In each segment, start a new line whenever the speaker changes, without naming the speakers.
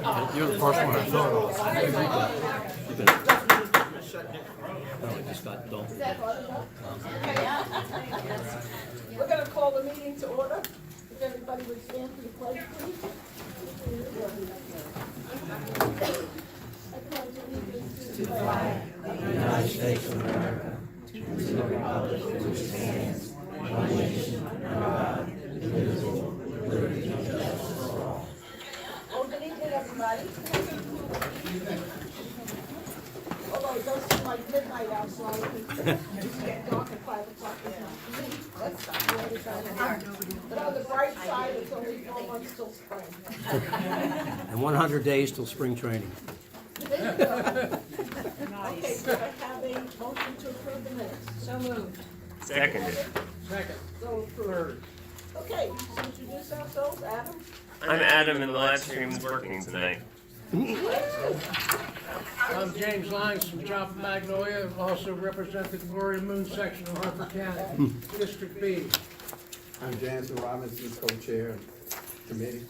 You're the first one I thought of. I just got dull.
We're gonna call the meeting to order. If everybody would stand for the pledge, please. I pledge allegiance to the flag
of the United States of America, to the republic for which it stands, one nation, under God, indivisible, with liberty and justice for all.
Oh, good evening, everybody. Although it does seem like midnight outside, it's getting dark at 5 o'clock at night. Let's stop. But on the bright side, it's only 4 months till spring.
And 100 days till spring training.
There you go. Okay, so I have a motion to approve the minutes. So moved.
Seconded.
So approved. Okay, so introduce ourselves, Adam.
I'm Adam and the live stream is working tonight.
I'm James Lyons from Joppa, Magnolia, also represent the Glory Moon section of Harford County, District B.
I'm Jansen Robinson, co-chair of committee.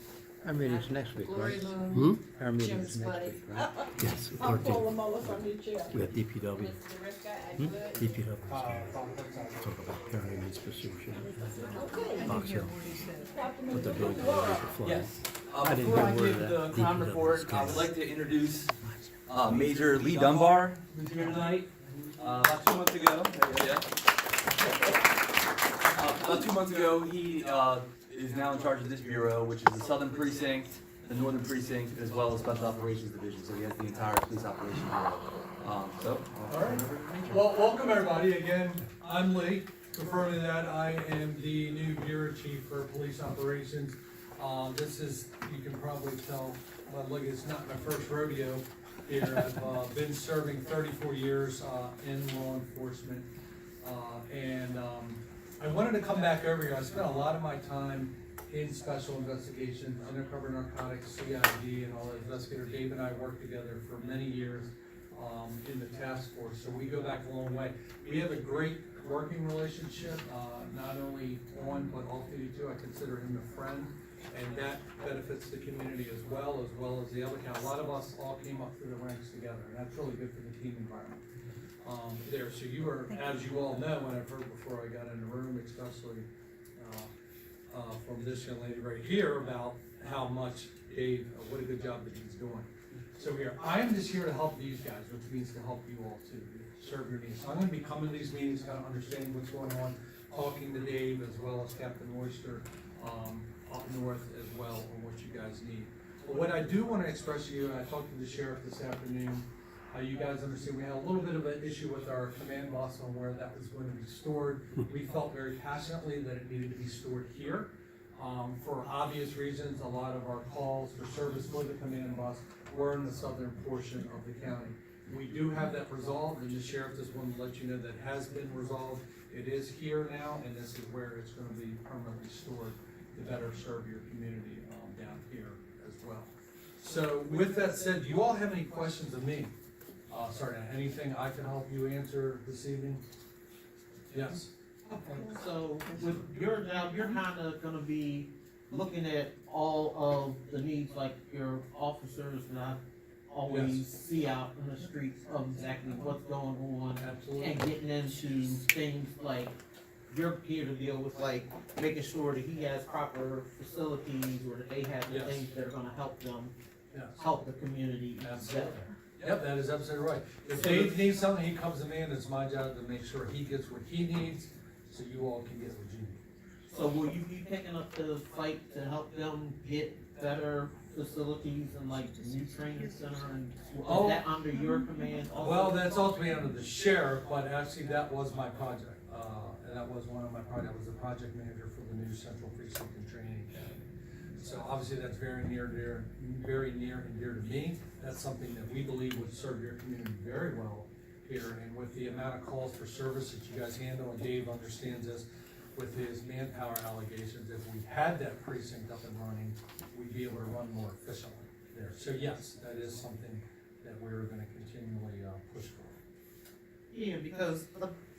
Our meeting's next week, right? Our meeting's next week, right? Yes.
I'm Paula Muller from your chair.
We have DPW. DPW. Talk about parent needs pursuit.
Okay.
Box Hill.
Captain
Put the
Mr.
building
Goel.
over for
Yes.
I didn't
Before I
hear word
give
of
the
that.
crime
DPW
report,
is
I would like to introduce Major Lee Dunbar, who's here tonight. About 2 months ago, about 2 months ago, he is now in charge of this bureau, which is the Southern Precinct, the Northern Precinct, as well as Special Operations Division. So he has the entire police operations bureau.
All right. Well, welcome everybody. Again, I'm Lee. Referring to that, I am the new bureau chief for police operations. This is, you can probably tell, well, look, it's not my first rodeo here. I've been serving 34 years in law enforcement. And I wanted to come back over here. I spent a lot of my time in special investigations, undercover narcotics, CID, and all that. Investigator Dave and I worked together for many years in the task force, so we go back a long way. We have a great working relationship, not only on but off duty too. I consider him a friend, and that benefits the community as well as the other county. A lot of us all came up through the ranks together, and that's really good for the team environment. There, so you are, as you all know, and I've heard before I got in the room, especially from this young lady right here, about how much Dave, what a good job that he's doing. So I'm just here to help these guys, which means to help you all too, serve your needs. So I'm gonna be coming to these meetings, kind of understanding what's going on, talking to Dave as well as Captain Oyster up north as well on what you guys need. But what I do want to express to you, and I talked to the sheriff this afternoon, you guys understand we had a little bit of an issue with our command boss on where that was going to be stored. We felt very passionately that it needed to be stored here. For obvious reasons, a lot of our calls for service for the command boss were in the southern portion of the county. We do have that resolved, and the sheriff just wanted to let you know that has been resolved. It is here now, and this is where it's going to be permanently stored to better serve your community down here as well. So with that said, do you all have any questions of me? Sorry, anything I can help you answer this evening? Yes.
So with your job, you're kind of going to be looking at all of the needs, like your officers that I always see out in the streets of exactly what's going on.
Absolutely.
And getting into things like you're here to deal with, like making sure that he has proper facilities or that they have the things that are going to help them help the community better.
Yep, that is absolutely right. If Dave needs something, he comes to me, and it's my job to make sure he gets what he needs, so you all can get what you need.
So will you be picking up the fight to help them get better facilities and like new training center, and is that under your command also?
Well, that's ultimately under the sheriff, but actually that was my project. And that was one of my projects. I was the project manager for the new Central Precinct and Training Academy. So obviously that's very near and dear to me. That's something that we believe would serve your community very well here. And with the amount of calls for service that you guys handle, and Dave understands this, with his manpower allegations, if we had that precinct up and running, we'd be able to run more efficiently there. So yes, that is something that we're going to continually push for.
Yeah, because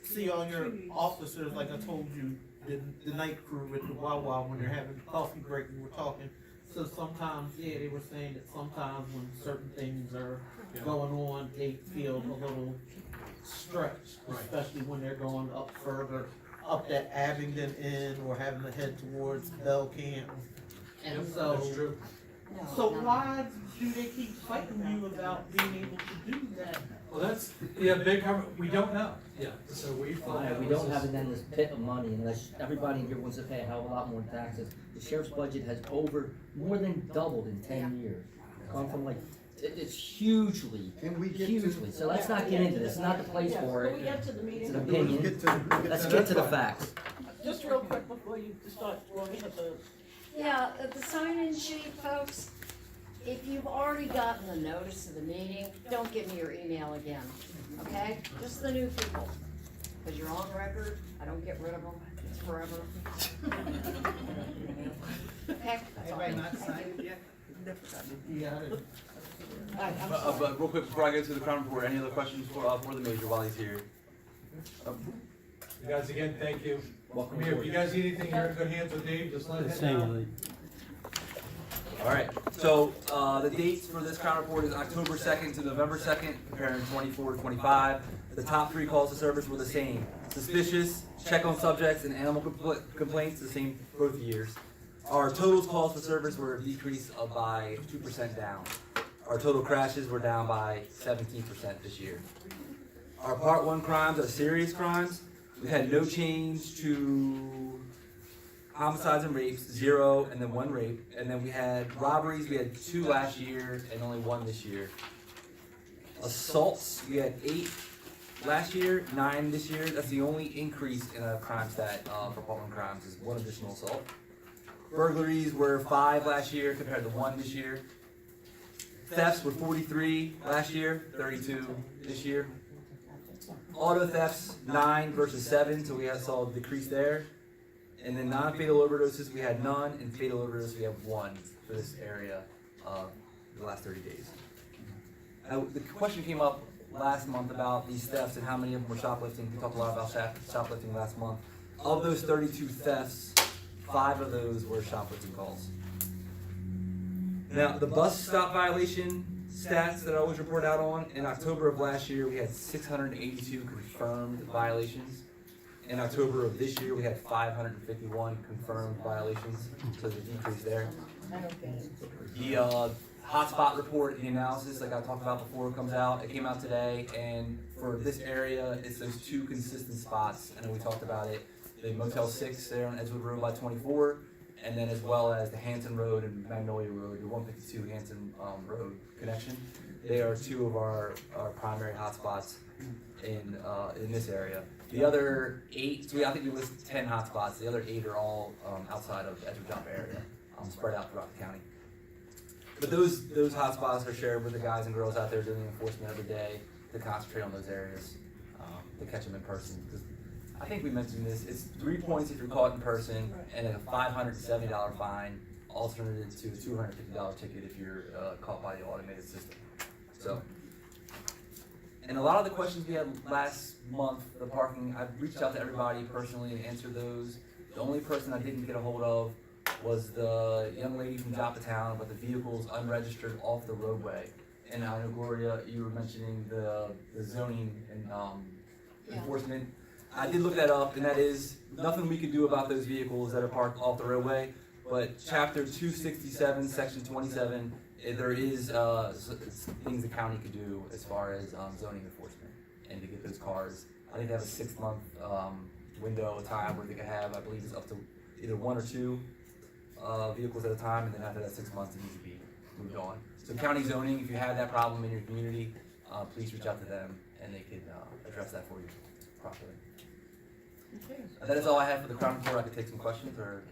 see all your officers, like I told you, the night crew with the Wawa when they're having coffee break, we were talking. So sometimes, yeah, they were saying that sometimes when certain things are going on, they feel a little stretched,
Right.
especially when they're going up further, up that Abingdon end or having to head towards Bell Camp. And
That's
so,
true.
so why do they keep fighting you about being able to do that?
Well, that's, yeah, big cover, we don't know. Yeah. So we
Yeah,
find
we don't have it in this pit of money unless everybody in here wants to pay a hell of a lot more taxes. The sheriff's budget has more than doubled in 10 years. Gone from like, it's hugely, hugely. So let's not get into this, it's not the place
Yes,
for
when we
it.
get to the
It's
meeting,
an opinion. Let's get to the facts.
just real quick before you start looking at the,
Yeah, the sign-in sheet, folks, if you've already gotten the notice of the meeting, don't give me your email again, okay? Just the new people, because you're on record, I don't get rid of them, it's forever. Okay? That's all. Thank you.
Yeah,
all right, I'm sorry.
But real quick, before I go to the crime report, any other questions for the major while he's here?
You guys, again, thank you.
Welcome
If
aboard.
you guys need anything, you're in good hands with Dave, just let us know.
All right, so, the dates for this crime report is October 2nd to November 2nd, comparing 24 to 25. The top 3 calls to service were the same. Suspicious, check on subjects, and animal complaints, the same both years. Our total calls for service were decreased by 2% down. Our total crashes were down by 17% this year. Our Part 1 crimes are serious crimes. We had no change to homicides and rapes, 0 and then 1 rape. And then we had robberies, we had 2 last year and only 1 this year. Assaults, we had 8 last year, 9 this year. That's the only increase in a crime stat for Part 1 crimes is 1 additional assault. Burglaries were 5 last year compared to 1 this year. Thefts were 43 last year, 32 this year. Auto thefts, 9 versus 7, so we saw a decrease there. And then non-fatal overdoses, we had none, and fatal overdoses, we have 1 for this area the last 30 days. Now, the question came up last month about these thefts and how many of them were shoplifting. We talked a lot about shoplifting last month. Of those 32 thefts, 5 of those were shoplifting calls. Now, the bus stop violation stats that I always report out on, in October of last year, we had 682 confirmed violations. In October of this year, we had 551 confirmed violations, so there's a decrease there. The hotspot report, the analysis, like I talked about before, comes out. It came out today, and for this area, it's those 2 consistent spots. I know we talked about it. The Motel 6 there on Edgewood Road by 24, and then as well as the Hanson Road and Magnolia Road, the 152 Hanson Road connection. They are 2 of our primary hotspots in this area. The other 8, so I think we listed 10 hotspots. The other 8 are all outside of the Edgewood Joppa area, spread out throughout the county. But those hotspots are shared with the guys and girls out there doing enforcement every day to concentrate on those areas, to catch them in person. Because I think we mentioned this, it's 3 points if you're caught in person, and then a $570 fine, alternated to a $250 ticket if you're caught by the automated system. So, and a lot of the questions we had last month, the parking, I've reached out to everybody personally and answered those. The only person I didn't get a hold of was the young lady from Joppatowne, but the vehicle's unregistered off the roadway. And I know, Gloria, you were mentioning the zoning and enforcement. I did look that up, and that is nothing we can do about those vehicles that are parked off the roadway. But Chapter 267, Section 27, there is things the county could do as far as zoning enforcement and to get those cars. I think they have a 6-month window of time where they can have, I believe it's up to either 1 or 2 vehicles at a time, and then after that 6 months it needs to be moved on. So county zoning, if you have that problem in your community, please reach out to them and they can address that for you properly. That is all I have for the crime report. I could take some questions or.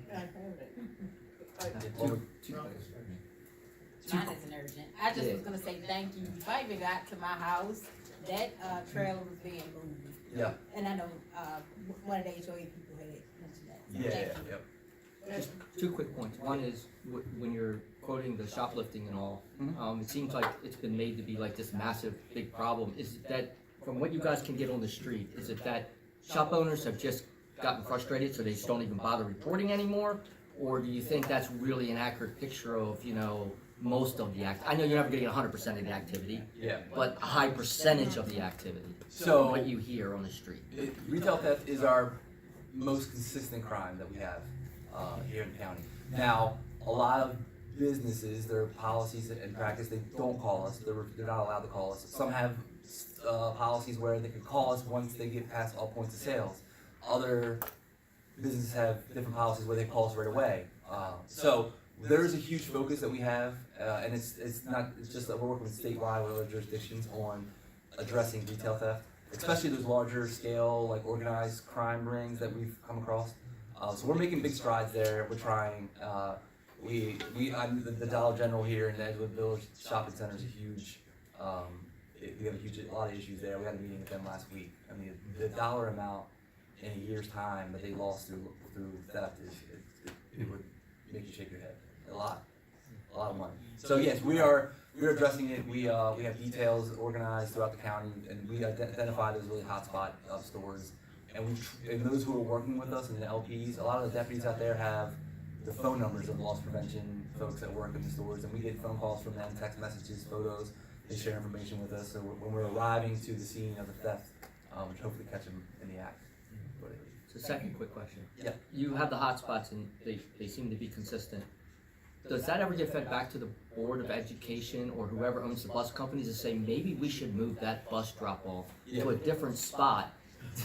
Mine isn't urgent. I just was gonna say thank you. Before I even got to my house, that trailer was being moved.
Yeah.
And I know, one of the HOA people had mentioned that. So
Yeah,
thank you.
yep.
Just 2 quick points. One is, when you're quoting the shoplifting and all, it seems like it's been made to be like this massive, big problem. Is it that, from what you guys can get on the street, is it that shop owners have just gotten frustrated so they just don't even bother reporting anymore? Or do you think that's really an accurate picture of, you know, most of the I know you're never getting 100% of the activity,
Yeah.
but a high percentage of the activity.
So-
what you hear on the street.
Retail theft is our most consistent crime that we have here in the county. Now, a lot of businesses, their policies and practice, they don't call us. They're not allowed to call us. Some have policies where they can call us once they get past all points of sales. Other businesses have different policies where they call us right away. So there's a huge focus that we have, and it's just that we're working with statewide with other jurisdictions on addressing retail theft, especially those larger scale, like organized crime rings that we've come across. So we're making big strides there. We're trying. The Dollar General here in the Edgewood Village Shopping Center is a huge. We have a lot of issues there. We had a meeting with them last week. I mean, the dollar amount in a year's time that they lost through theft it would make you shake your head. A lot of money. So yes, we're addressing it. We have details organized throughout the county, and we identify those really hotspot stores. And those who are working with us and the LPs, a lot of the deputies out there have the phone numbers of loss prevention folks that work in the stores, and we get phone calls from them, text messages, photos. They share information with us, so when we're arriving to the scene of the theft, we hopefully catch them in the act.
So second quick question.
Yeah.
You have the hotspots and they seem to be consistent. Does that ever get fed back to the Board of Education or whoever owns the bus companies to say maybe we should move that bus drop off to a different spot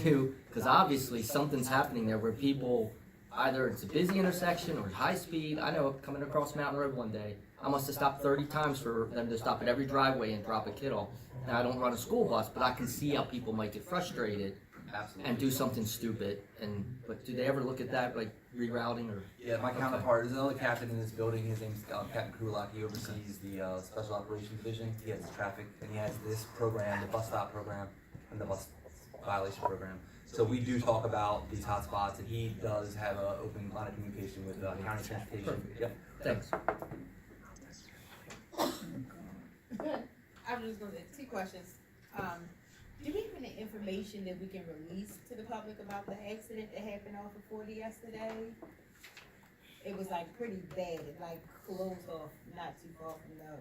because obviously something's happening there where people, either it's a busy intersection or high speed. I know coming across Mountain Road one day, I must have stopped 30 times for them to stop at every driveway and drop a kid off. Now I don't run a school bus, but I can see how people might get frustrated.
Absolutely.
And do something stupid, but do they ever look at that, like rerouting or?
Yeah, my counterpart is another captain in this building. His name's Captain Krulak. He oversees the Special Operations Division. He has traffic, and he has this program, the bus stop program, and the bus violation program. So we do talk about these hotspots, and he does have an open line of communication with county transportation.
Perfect.
Yep.
Thanks.
I'm just gonna say 2 questions. Do we have any information that we can release to the public about the accident that happened off of 40 yesterday? It was like pretty bad, it like closed off not too far from the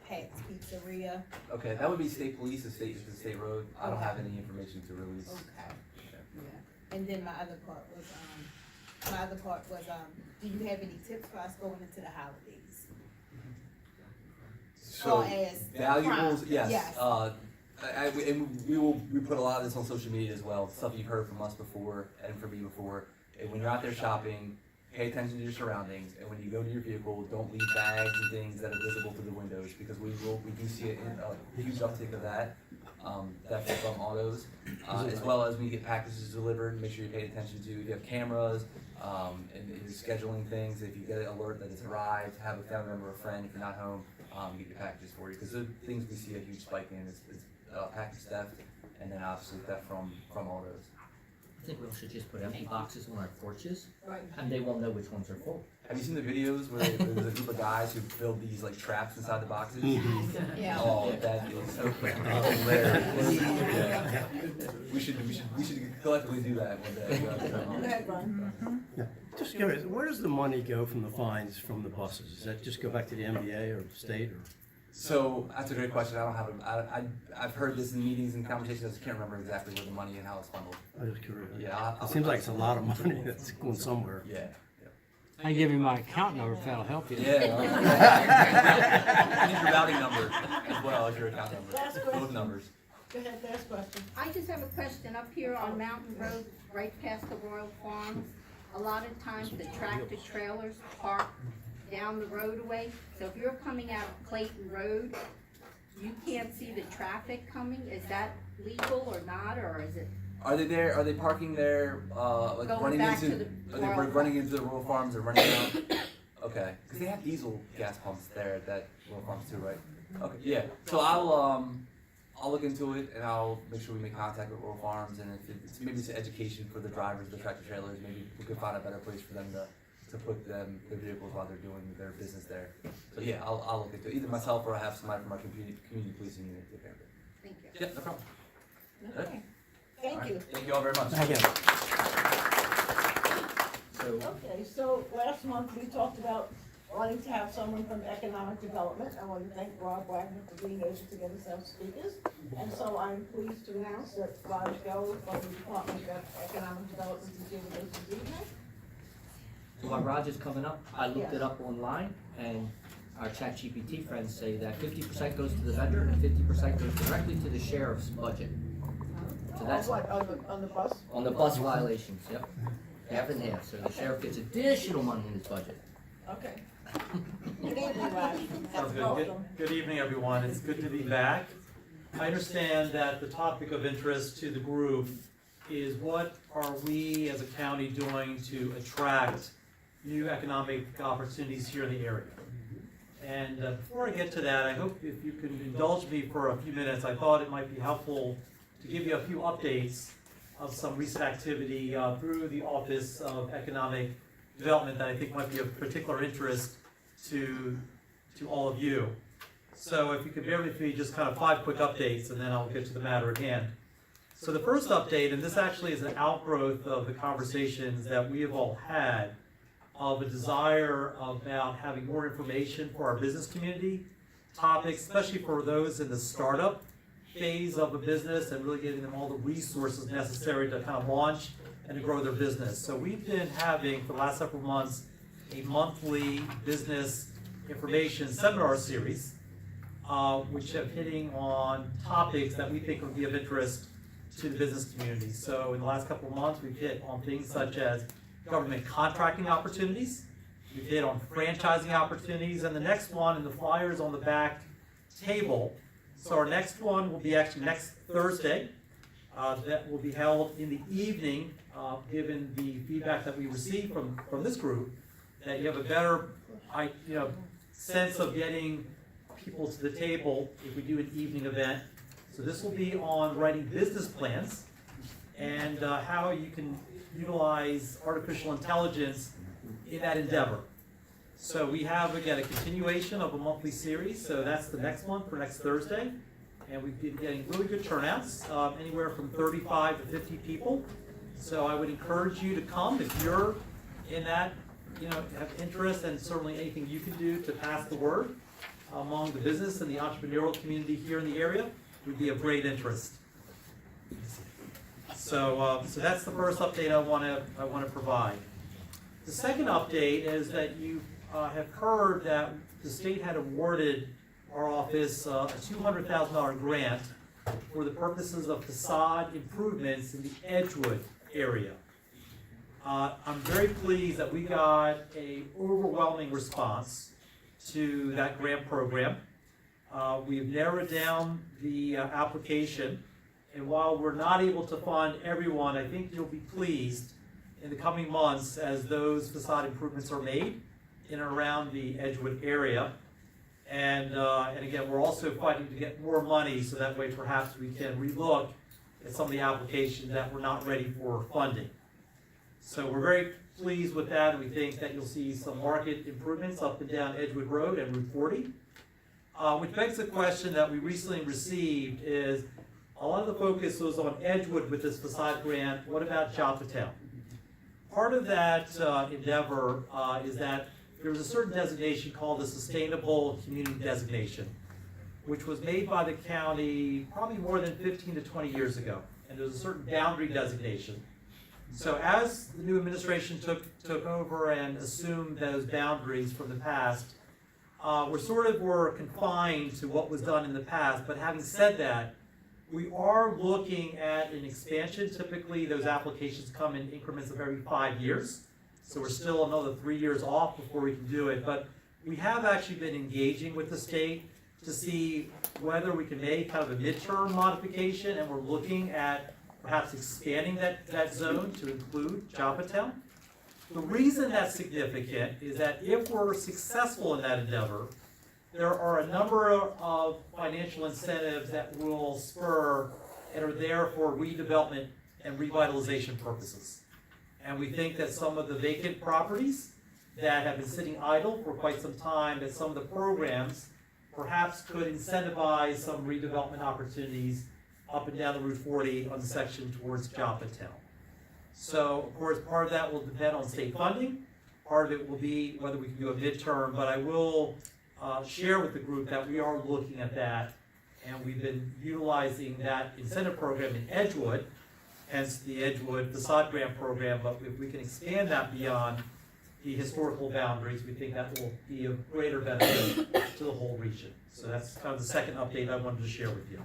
Pat's Pizzeria.
Okay, that would be state police, the state road. I don't have any information to release.
Okay. Yeah. And then my other part was, do you have any tips for us going into the holidays?
So
as
valuables,
crime.
yes.
Yes.
And we put a lot of this on social media as well. Stuff you've heard from us before and from me before. And when you're out there shopping, pay attention to your surroundings. And when you go to your vehicle, don't leave bags and things that are visible through the windows because we do see a huge uptick of that. Theft from autos, as well as when you get packages delivered. Make sure you pay attention to. If you have cameras and you're scheduling things. If you get an alert that it's arrived, have a family member or friend if you're not home. Get your packages for you because the things we see a huge spike in is package theft and then obviously theft from autos.
I think we should just put empty boxes on our porches,
Right.
and they won't know which ones are full.
Have you seen the videos where there's a group of guys who build these like traps inside the boxes?
Yeah.
Oh, that is so hilarious. Yeah. We should collectively do that one day.
Go ahead, Ron.
Just curious, where does the money go from the fines from the buses? Does that just go back to the MBA or the state or?
So that's a great question. I don't have I've heard this in meetings and conversations. I just can't remember exactly where the money and how it's funneled.
I'm just curious.
Yeah,
It seems like it's a lot of money that's going somewhere.
Yeah.
I give you my account number if that'll help you.
Yeah. I need your routing number as well as your account number.
Last question.
Both numbers.
Go ahead, last question.
I just have a question up here on Mountain Road, right past the Royal Farms. A lot of times the tractor trailers park down the road away. So if you're coming out of Clayton Road, you can't see the traffic coming. Is that legal or not, or is it?
Are they there? Are they parking there? Like
Going
running
back
into?
to the
Are they
Royal
running into the Royal Farms or running around? Okay, because they have diesel gas pumps there at that Royal Farms too, right? Okay, yeah. So I'll look into it and I'll make sure we make contact with Royal Farms, and if it's maybe it's education for the drivers, the tractor trailers. Maybe we could find a better place for them to put their vehicles while they're doing their business there. So yeah, I'll look into it. Either myself or I have somebody from our community policing unit take care of it.
Thank you.
Yeah, no problem.
Okay. Thank you.
Thank you all very much.
Thank you.
So So,
Okay, so last month we talked about wanting to have someone from economic development. I want to thank Rob Wagner for being able to get us out speakers. And so I'm pleased to announce that Goel from the Department of Economic Development is here with us this evening.
so while Raj is coming up, I looked
Yes.
it up online, and our ChatGPT friends say that 50% goes to the vendor and 50% goes directly to the sheriff's budget. So that's
What, on the bus?
on the bus violations, yep. Half and half, so the sheriff gets additional money in his budget.
Okay. Good evening, Raj.
Sounds good.
Welcome.
Good evening, everyone. It's good to be back. I understand that the topic of interest to the group is what are we as a county doing to attract new economic opportunities here in the area? And before I get to that, I hope if you can indulge me for a few minutes, I thought it might be helpful to give you a few updates of some recent activity through the Office of Economic Development that I think might be of particular interest to all of you. So if you could bear with me, just kind of 5 quick updates, and then I'll get to the matter at hand. So the first update, and this actually is an outgrowth of the conversations that we have all had, of a desire about having more information for our business community, topics, especially for those in the startup phase of a business, and really giving them all the resources necessary to kind of launch and to grow their business. So we've been having, for the last several months, a monthly business information seminar series, which are hitting on topics that we think would be of interest to the business community. So in the last couple of months, we've hit on things such as government contracting opportunities, we've hit on franchising opportunities, and the next one, and the flyer is on the back table. So our next one will be actually next Thursday. That will be held in the evening, given the feedback that we received from this group, that you have a better sense of getting people to the table if we do an evening event. So this will be on writing business plans and how you can utilize artificial intelligence in that endeavor. So we have, again, a continuation of a monthly series, so that's the next one for next Thursday. And we've been getting really good turnouts, anywhere from 35 to 50 people. So I would encourage you to come if you're in that, have interest, and certainly anything you can do to pass the word among the business and the entrepreneurial community here in the area would be of great interest. So that's the first update I want to provide. The second update is that you have heard that the state had awarded our office a $200,000 grant for the purposes of facade improvements in the Edgewood area. I'm very pleased that we got an overwhelming response to that grant program. We've narrowed down the application, and while we're not able to fund everyone, I think you'll be pleased in the coming months as those facade improvements are made in and around the Edgewood area. And again, we're also fighting to get more money so that way perhaps we can relook at some of the applications that we're not ready for funding. So we're very pleased with that, and we think that you'll see some market improvements up and down Edgewood Road and Route 40. Which begs the question that we recently received is, a lot of the focus was on Edgewood with this facade grant. What about Joppatowne? Part of that endeavor is that there was a certain designation called the Sustainable Community Designation, which was made by the county probably more than 15 to 20 years ago. And there was a certain boundary designation. So as the new administration took over and assumed those boundaries from the past, we're confined to what was done in the past. But having said that, we are looking at an expansion. Typically, those applications come in increments of every 5 years. So we're still another 3 years off before we can do it. But we have actually been engaging with the state to see whether we can make kind of a midterm modification, and we're looking at perhaps expanding that zone to include Joppatowne. The reason that's significant is that if we're successful in that endeavor, there are a number of financial incentives that will spur and are there for redevelopment and revitalization purposes. And we think that some of the vacant properties that have been sitting idle for quite some time, that some of the programs perhaps could incentivize some redevelopment opportunities up and down the Route 40 on the section towards Joppatowne. So, of course, part of that will depend on state funding. Part of it will be whether we can do a midterm, but I will share with the group that we are looking at that, and we've been utilizing that incentive program in Edgewood, hence the Edgewood Facade Grant Program, but if we can expand that beyond the historical boundaries, we think that will be of greater benefit to the whole region. So that's kind of the second update I wanted to share with you.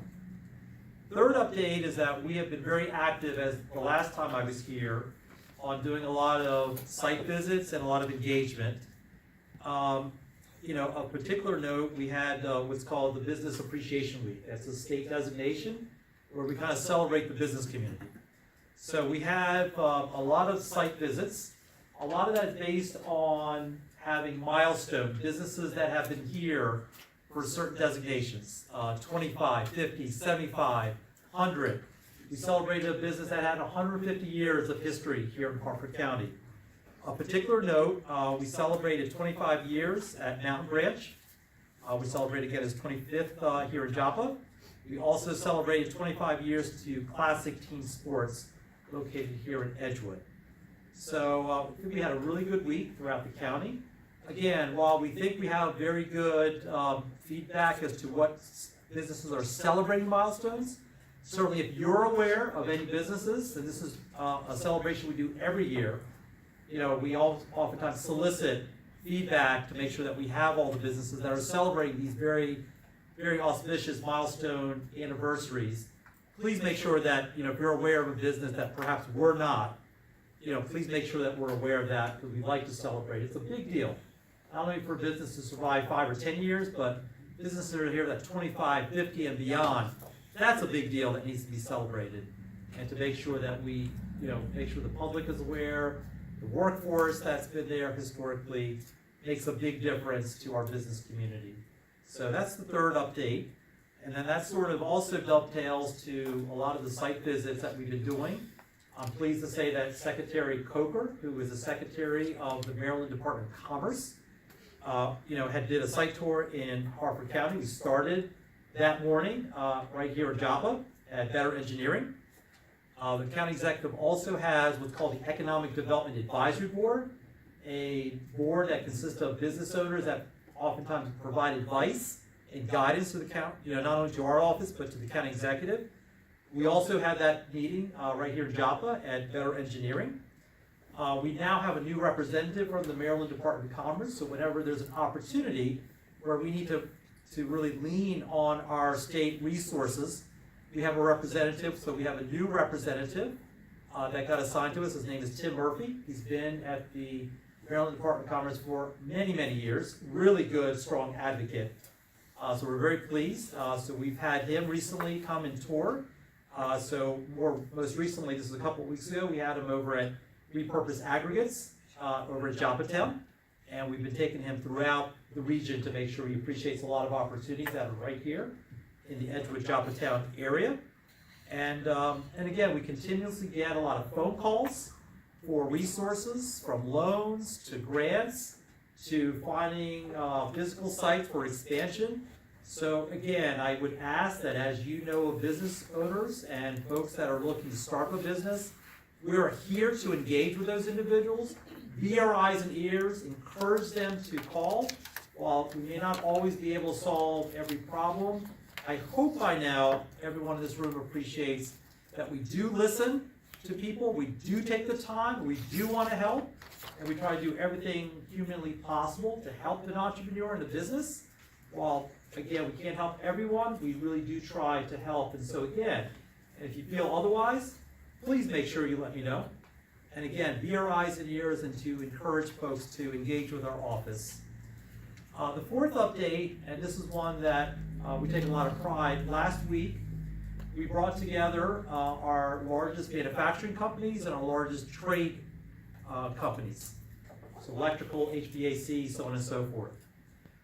Third update is that we have been very active, as the last time I was here, on doing a lot of site visits and a lot of engagement. You know, of particular note, we had what's called the Business Appreciation Week. That's a state designation where we kind of celebrate the business community. So we have a lot of site visits. A lot of that is based on having milestone businesses that have been here for certain designations, 25, 50, 75, 100. We celebrated a business that had 150 years of history here in Harford County. A particular note, we celebrated 25 years at Mountain Branch. We celebrated again his 25th here in Joppa. We also celebrated 25 years to Classic Team Sports located here in Edgewood. So we had a really good week throughout the county. Again, while we think we have very good feedback as to what businesses are celebrating milestones, certainly if you're aware of any businesses, and this is a celebration we do every year, you know, we oftentimes solicit feedback to make sure that we have all the businesses that are celebrating these very, very auspicious milestone anniversaries. Please make sure that, you know, if you're aware of a business that perhaps we're not, you know, please make sure that we're aware of that, because we like to celebrate. It's a big deal, not only for business to survive 5 or 10 years, but businesses that are here that 25, 50, and beyond. That's a big deal that needs to be celebrated, and to make sure that we, you know, make sure the public is aware, the workforce that's been there historically makes a big difference to our business community. So that's the third update, and then that sort of also dovetails to a lot of the site visits that we've been doing. I'm pleased to say that Secretary Coker, who is the Secretary of the Maryland Department of Commerce, you know, did a site tour in Harford County. We started that morning right here in Joppa at Better Engineering. The county executive also has what's called the Economic Development Advisory Board, a board that consists of business owners that oftentimes provide advice and guidance to the county, you know, not only to our office, but to the county executive. We also had that meeting right here in Joppa at Better Engineering. We now have a new representative from the Maryland Department of Commerce, so whenever there's an opportunity where we need to really lean on our state resources, we have a representative. So we have a new representative that got assigned to us. His name is Tim Murphy. He's been at the Maryland Department of Commerce for many, many years. Really good, strong advocate. So we're very pleased. So we've had him recently come and tour. Most recently, this is a couple of weeks ago, we had him over at Repurpose Aggregates over at Joppatowne, and we've been taking him throughout the region to make sure he appreciates a lot of opportunities that are right here in the Edgewood Joppatowne area. And again, we continuously get a lot of phone calls for resources, from loans to grants to finding physical sites for expansion. So again, I would ask that as you know of business owners and folks that are looking to start a business, we are here to engage with those individuals, be our eyes and ears, encourage them to call. While we may not always be able to solve every problem, I hope by now everyone in this room appreciates that we do listen to people, we do take the time, we do want to help, and we try to do everything humanly possible to help an entrepreneur in a business. While again, we can't help everyone, we really do try to help. And so again, if you feel otherwise, please make sure you let me know. And again, be our eyes and ears, and to encourage folks to engage with our office. The fourth update, and this is one that we take a lot of pride. Last week, we brought together our largest manufacturing companies and our largest trade companies. So electrical, HVAC, so on and so forth.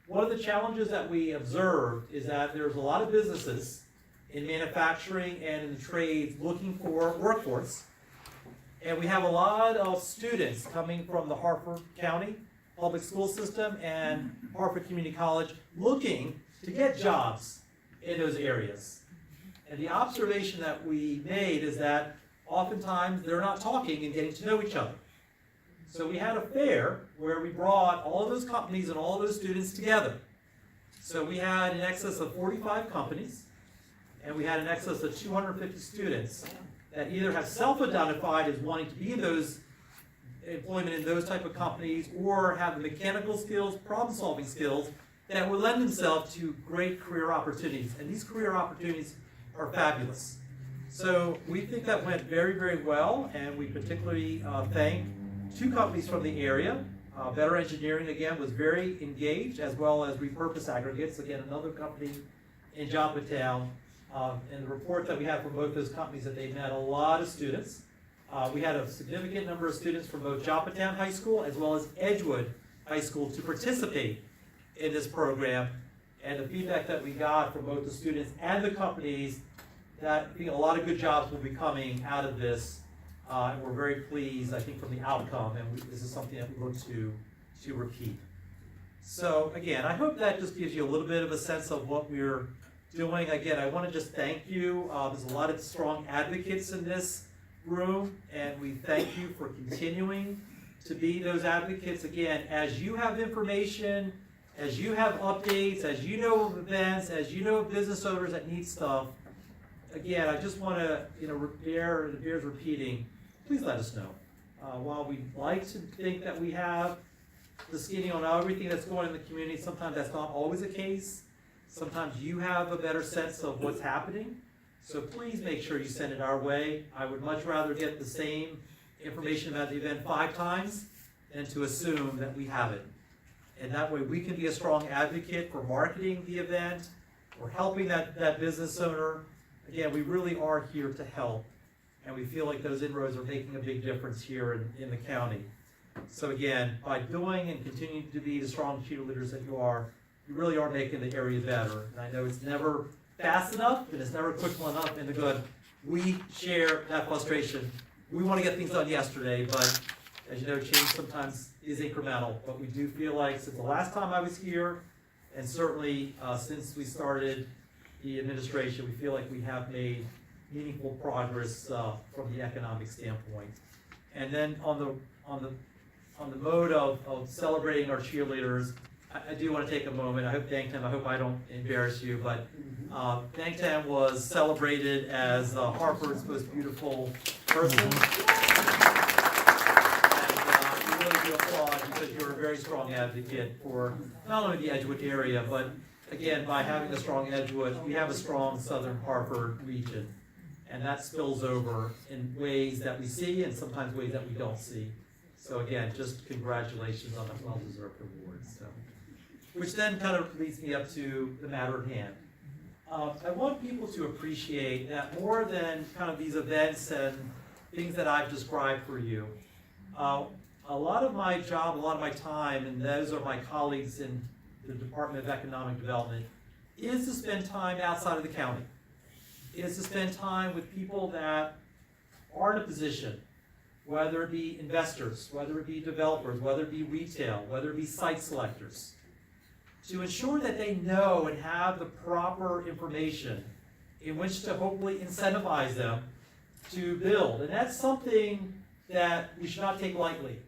One of the challenges that we observed is that there's a lot of businesses in manufacturing and in the trades looking for workforce. And we have a lot of students coming from the Harford County public school system and Harford Community College looking to get jobs in those areas. And the observation that we made is that oftentimes they're not talking and getting to know each other. So we had a fair where we brought all of those companies and all of those students together. So we had in excess of 45 companies, and we had in excess of 250 students that either have self-identified as wanting to be in those employment in those type of companies, or have the mechanical skills, problem-solving skills that will lend themselves to great career opportunities. And these career opportunities are fabulous. So we think that went very, very well, and we particularly thank two companies from the area. Better Engineering, again, was very engaged, as well as Repurpose Aggregates, again, another company in Joppatowne. And the report that we had from both those companies that they met a lot of students. We had a significant number of students from both Joppatowne High School as well as Edgewood High School to participate in this program. And the feedback that we got from both the students and the companies, that I think a lot of good jobs will be coming out of this. And we're very pleased, I think, from the outcome, and this is something that we look to repeat. So again, I hope that just gives you a little bit of a sense of what we're doing. Again, I want to just thank you. There's a lot of strong advocates in this room, and we thank you for continuing to be those advocates. Again, as you have information, as you have updates, as you know of events, as you know of business owners that need stuff, again, I just want to, it bears repeating, please let us know. While we like to think that we have the skinny on everything that's going on in the community, sometimes that's not always the case. Sometimes you have a better sense of what's happening. So please make sure you send it our way. I would much rather get the same information about the event 5 times than to assume that we have it. And that way we can be a strong advocate for marketing the event, or helping that business owner. Again, we really are here to help, and we feel like those inroads are making a big difference here in the county. So again, by doing and continuing to be the strong cheerleaders that you really are making the area better. And I know it's never fast enough, and it's never quick enough in the good. We share that frustration. We want to get things done yesterday, but as you know, change sometimes is incremental. But we do feel like since the last time I was here, and certainly since we started the administration, we feel like we have made meaningful progress from the economic standpoint. And then on the mode of celebrating our cheerleaders, I do want to take a moment. I hope I don't embarrass you, but Bangtan was celebrated as Harford's most beautiful person. And we really do applaud, because you're a very strong advocate for not only the Edgewood area, but again, by having a strong Edgewood, we have a strong southern Harford region. And that spills over in ways that we see, and sometimes ways that we don't see. So again, just congratulations on a well-deserved award. So, which then kind of leads me up to the matter at hand. I want people to appreciate that more than kind of these events and things that I've described for you. A lot of my job, a lot of my time, and those are my colleagues in the Department of Economic Development, is to spend time outside of the county. Is to spend time with people that are in a position, whether it be investors, whether it be developers, whether it be retail, whether it be site selectors, to ensure that they know and have the proper information in which to hopefully incentivize them to build. And that's something that we should not take lightly.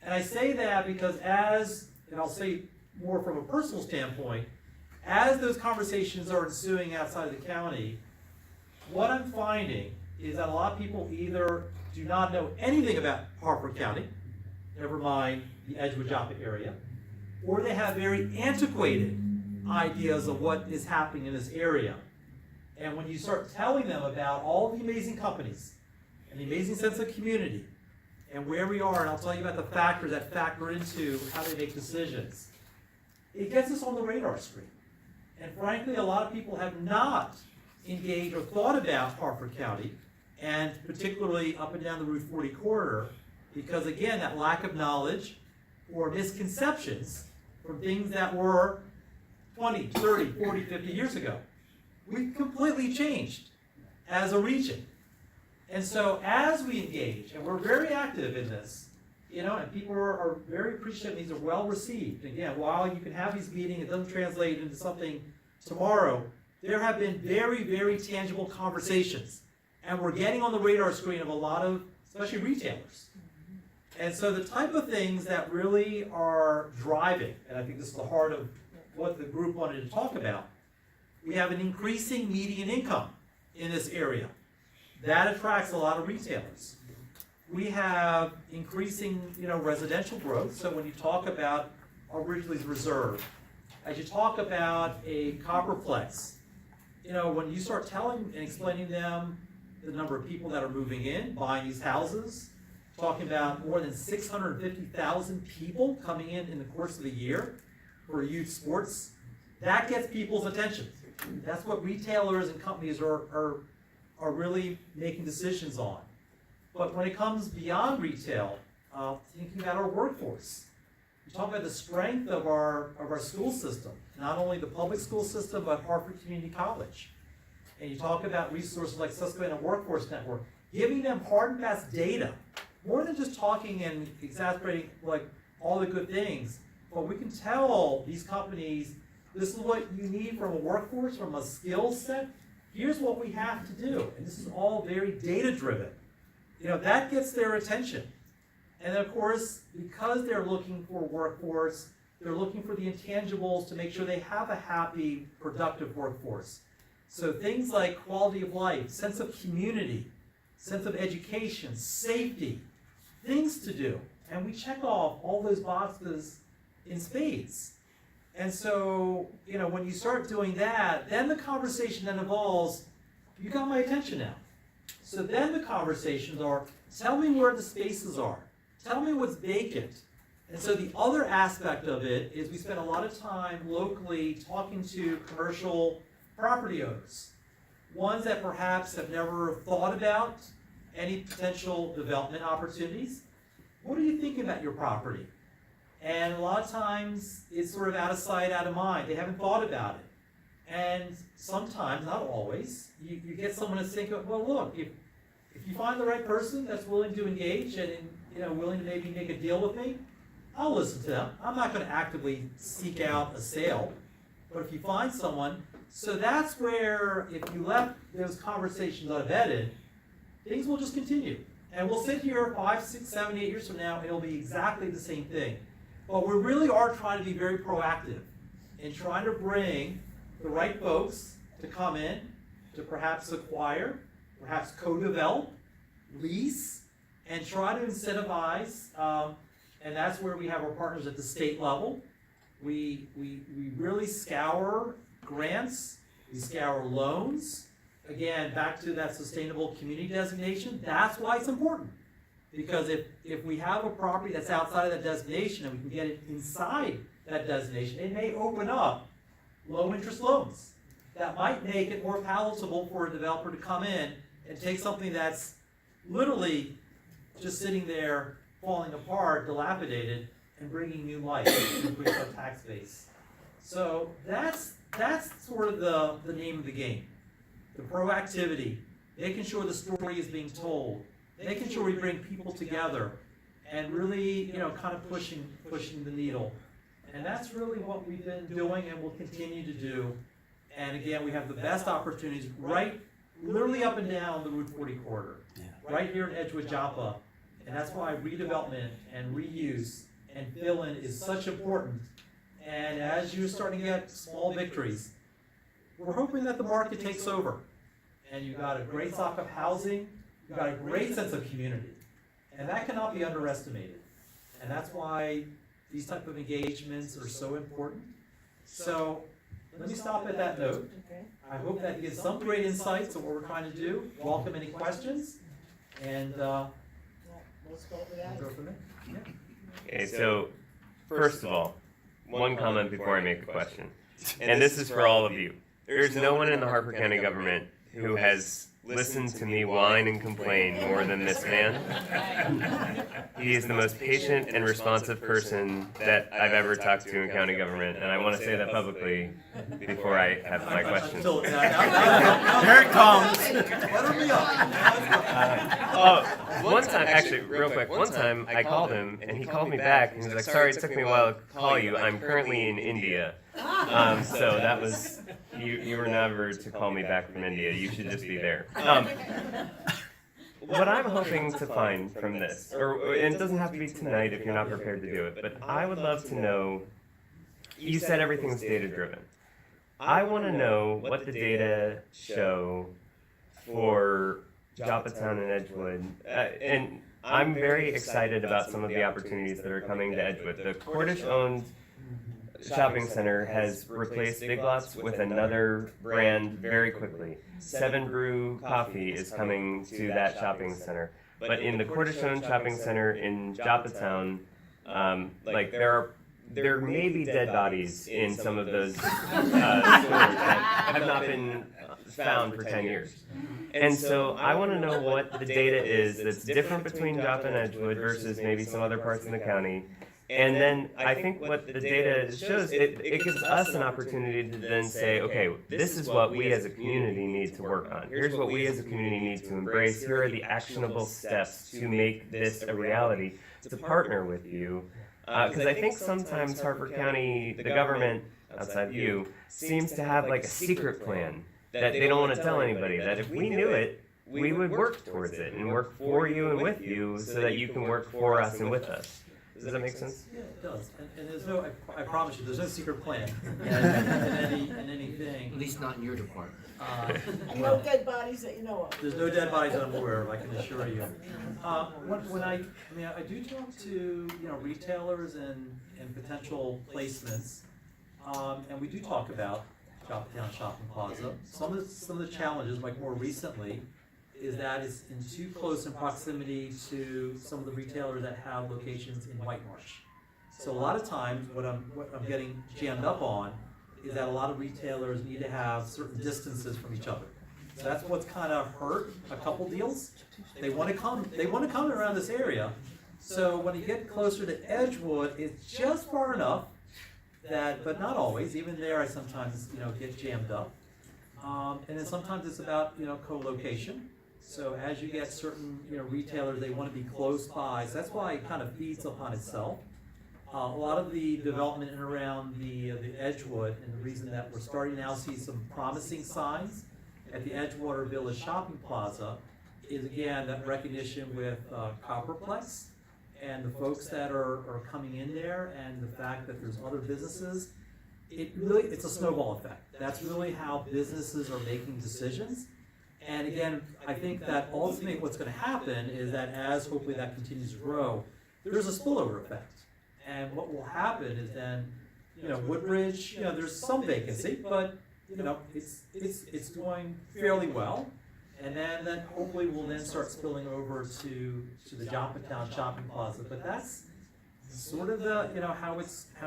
And I say that because and I'll say more from a personal standpoint, as those conversations are ensuing outside of the county, what I'm finding is that a lot of people either do not know anything about Harford County, never mind the Edgewood Joppa area, or they have very antiquated ideas of what is happening in this area. And when you start telling them about all the amazing companies and the amazing sense of community and where we are, and I'll tell you about the factors that factor into how they make decisions, it gets us on the radar screen. And frankly, a lot of people have not engaged or thought about Harford County, and particularly up and down the Route 40 corridor, because again, that lack of knowledge or misconceptions from things that were 20, 30, 40, 50 years ago. We've completely changed as a region. And so as we engage, and we're very active in this, and people are very appreciative, these are well received. Again, while you can have these meetings, it doesn't translate into something tomorrow, there have been very, very tangible conversations and we're getting on the radar screen of a lot of, especially retailers. And so the type of things that really are driving, and I think this is the heart of what the group wanted to talk about, we have an increasing median income in this area. That attracts a lot of retailers. We have increasing, residential growth. So when you talk about our Ridgely's Reserve, as you talk about a Copperplex, when you start telling and explaining them the number of people that are moving in, buying these houses, talking about more than 650,000 people coming in the course of a year for youth sports, that gets people's attention. That's what retailers and companies are really making decisions on. But when it comes beyond retail, thinking about our workforce, you talk about the strength of our school system, not only the public school system, but Harford Community College. And you talk about resources like Susquehanna Workforce Network, giving them hard and fast data, more than just talking and exasperating like all the good things. But we can tell these companies, this is what you need from a workforce, from a skill set. Here's what we have to do. And this is all very data driven. That gets their attention. And then of course, because they're looking for a workforce, they're looking for the intangibles to make sure they have a happy, productive workforce. So things like quality of life, sense of community, sense of education, safety, things to do. And we check off all those boxes in spades. And so, when you start doing that, then the conversation then evolves, you got my attention now. So then the conversations are, tell me where the spaces are. Tell me what's vacant. And so the other aspect of it is we spend a lot of time locally talking to commercial property owners, ones that perhaps have never thought about any potential development opportunities. What are you thinking about your property? And a lot of times it's sort of out of sight, out of mind. They haven't thought about it. And sometimes, not always, you get someone to think, well, look, if you find the right person that's willing to engage and willing to maybe make a deal with me, I'll listen to them. I'm not going to actively seek out a sale. But if you find someone, so that's where if you left those conversations unvetted, things will just continue. And we'll sit here 5, 6, 7, 8 years from now, and it'll be exactly the same thing. But we really are trying to be very proactive in trying to bring the right folks to come in, to perhaps acquire, perhaps co-develop, lease, and try to incentivize. And that's where we have our partners at the state level. We really scour grants, we scour loans. Again, back to that sustainable community designation, that's why it's important. Because if we have a property that's outside of that designation and we can get it inside that designation, it may open up low interest loans that might make it more palatable for a developer to come in and take something that's literally just sitting there falling apart, dilapidated, and bringing new life to increase our tax base. So that's sort of the name of the game. The proactivity, making sure the story is being told, making sure we bring people together, and really, kind of pushing the needle. And that's really what we've been doing and will continue to do. And again, we have the best opportunities literally up and down the Route 40 corridor, right here in Edgewood, Joppa. And that's why redevelopment and reuse and fill-in is such important. And as you're starting to get small victories, we're hoping that the market takes over. And you've got a great stock of housing, you've got a great sense of community. And that cannot be underestimated. And that's why these type of engagements are so important. So let me stop at that note. I hope that gives some great insights on what we're trying to do. Welcome any questions. And
Let's go with that.
go from there.
Okay, so first of all, one comment before I make a question. And this is for all of you. There's no one in the Harford County government who has listened to me whine and complain more than this man. He is the most patient and responsive person that I've ever talked to in county government, and I want to say that publicly before I have my questions.
Here it comes.
One time, actually, real quick, one time I called him, and he called me back, and he was like, sorry, it took me a while to call you. I'm currently in India. So that was, you were never to call me back from India. You should just be there. What I'm hoping to find from this, and it doesn't have to be tonight if you're not prepared to do it, but I would love to know, you said everything's data-driven. I want to know what the data show for Joppatowne and Edgewood, and I'm very excited about some of the opportunities that are coming to Edgewood. The Cordish-owned shopping center has replaced Big Lots with another brand very quickly. 7 Brew Coffee is coming to that shopping center. But in the Cordish-owned shopping center in Joppatowne, like there may be dead bodies in some of those stores that have not been found for 10 years. And so I want to know what the data is that's different between Joppa and Edgewood versus maybe some other parts in the county. And then I think what the data shows, it gives us an opportunity to then say, okay, this is what we as a community need to work on. Here's what we as a community need to embrace. Here are the actionable steps to make this a reality, to partner with you. Because I think sometimes Harford County, the government, outside of you, seems to have like a secret plan that they don't want to tell anybody, that if we knew it, we would work towards it and work for you and with you so that you can work for us and with us. Does that make sense?
Yeah, it does. And there's no, I promise you, there's no secret plan in anything.
At least not in your department.
And no dead bodies that you know of.
There's no dead bodies that I'm aware of, I can assure you. When I do talk to, retailers and potential placements, and we do talk about Joppatowne Shopping Plaza. Some of the challenges, like more recently, is that it's in too close in proximity to some of the retailers that have locations in White Marsh. So a lot of times, what I'm getting jammed up on is that a lot of retailers need to have certain distances from each other. So that's what's kind of hurt a couple deals. They want to come around this area. So when you get closer to Edgewood, it's just far enough that, but not always. Even there, I sometimes get jammed up. And then sometimes it's about co-location. So as you get certain retailers, they want to be close by. So that's why it kind of feeds upon itself. A lot of the development in and around the Edgewood, and the reason that we're starting now to see some promising signs at the Edgewater Village Shopping Plaza is again that recognition with Copperplex and the folks that are coming in there, and the fact that there's other businesses. It's a snowball effect. That's really how businesses are making decisions. And again, I think that ultimately what's going to happen is that as hopefully that continues to grow, there's a spillover effect. And what will happen is then, Woodbridge, there's some vacancy, but it's going fairly well. And then hopefully we'll then start spilling over to the Joppatowne Shopping Plaza. But that's sort of the how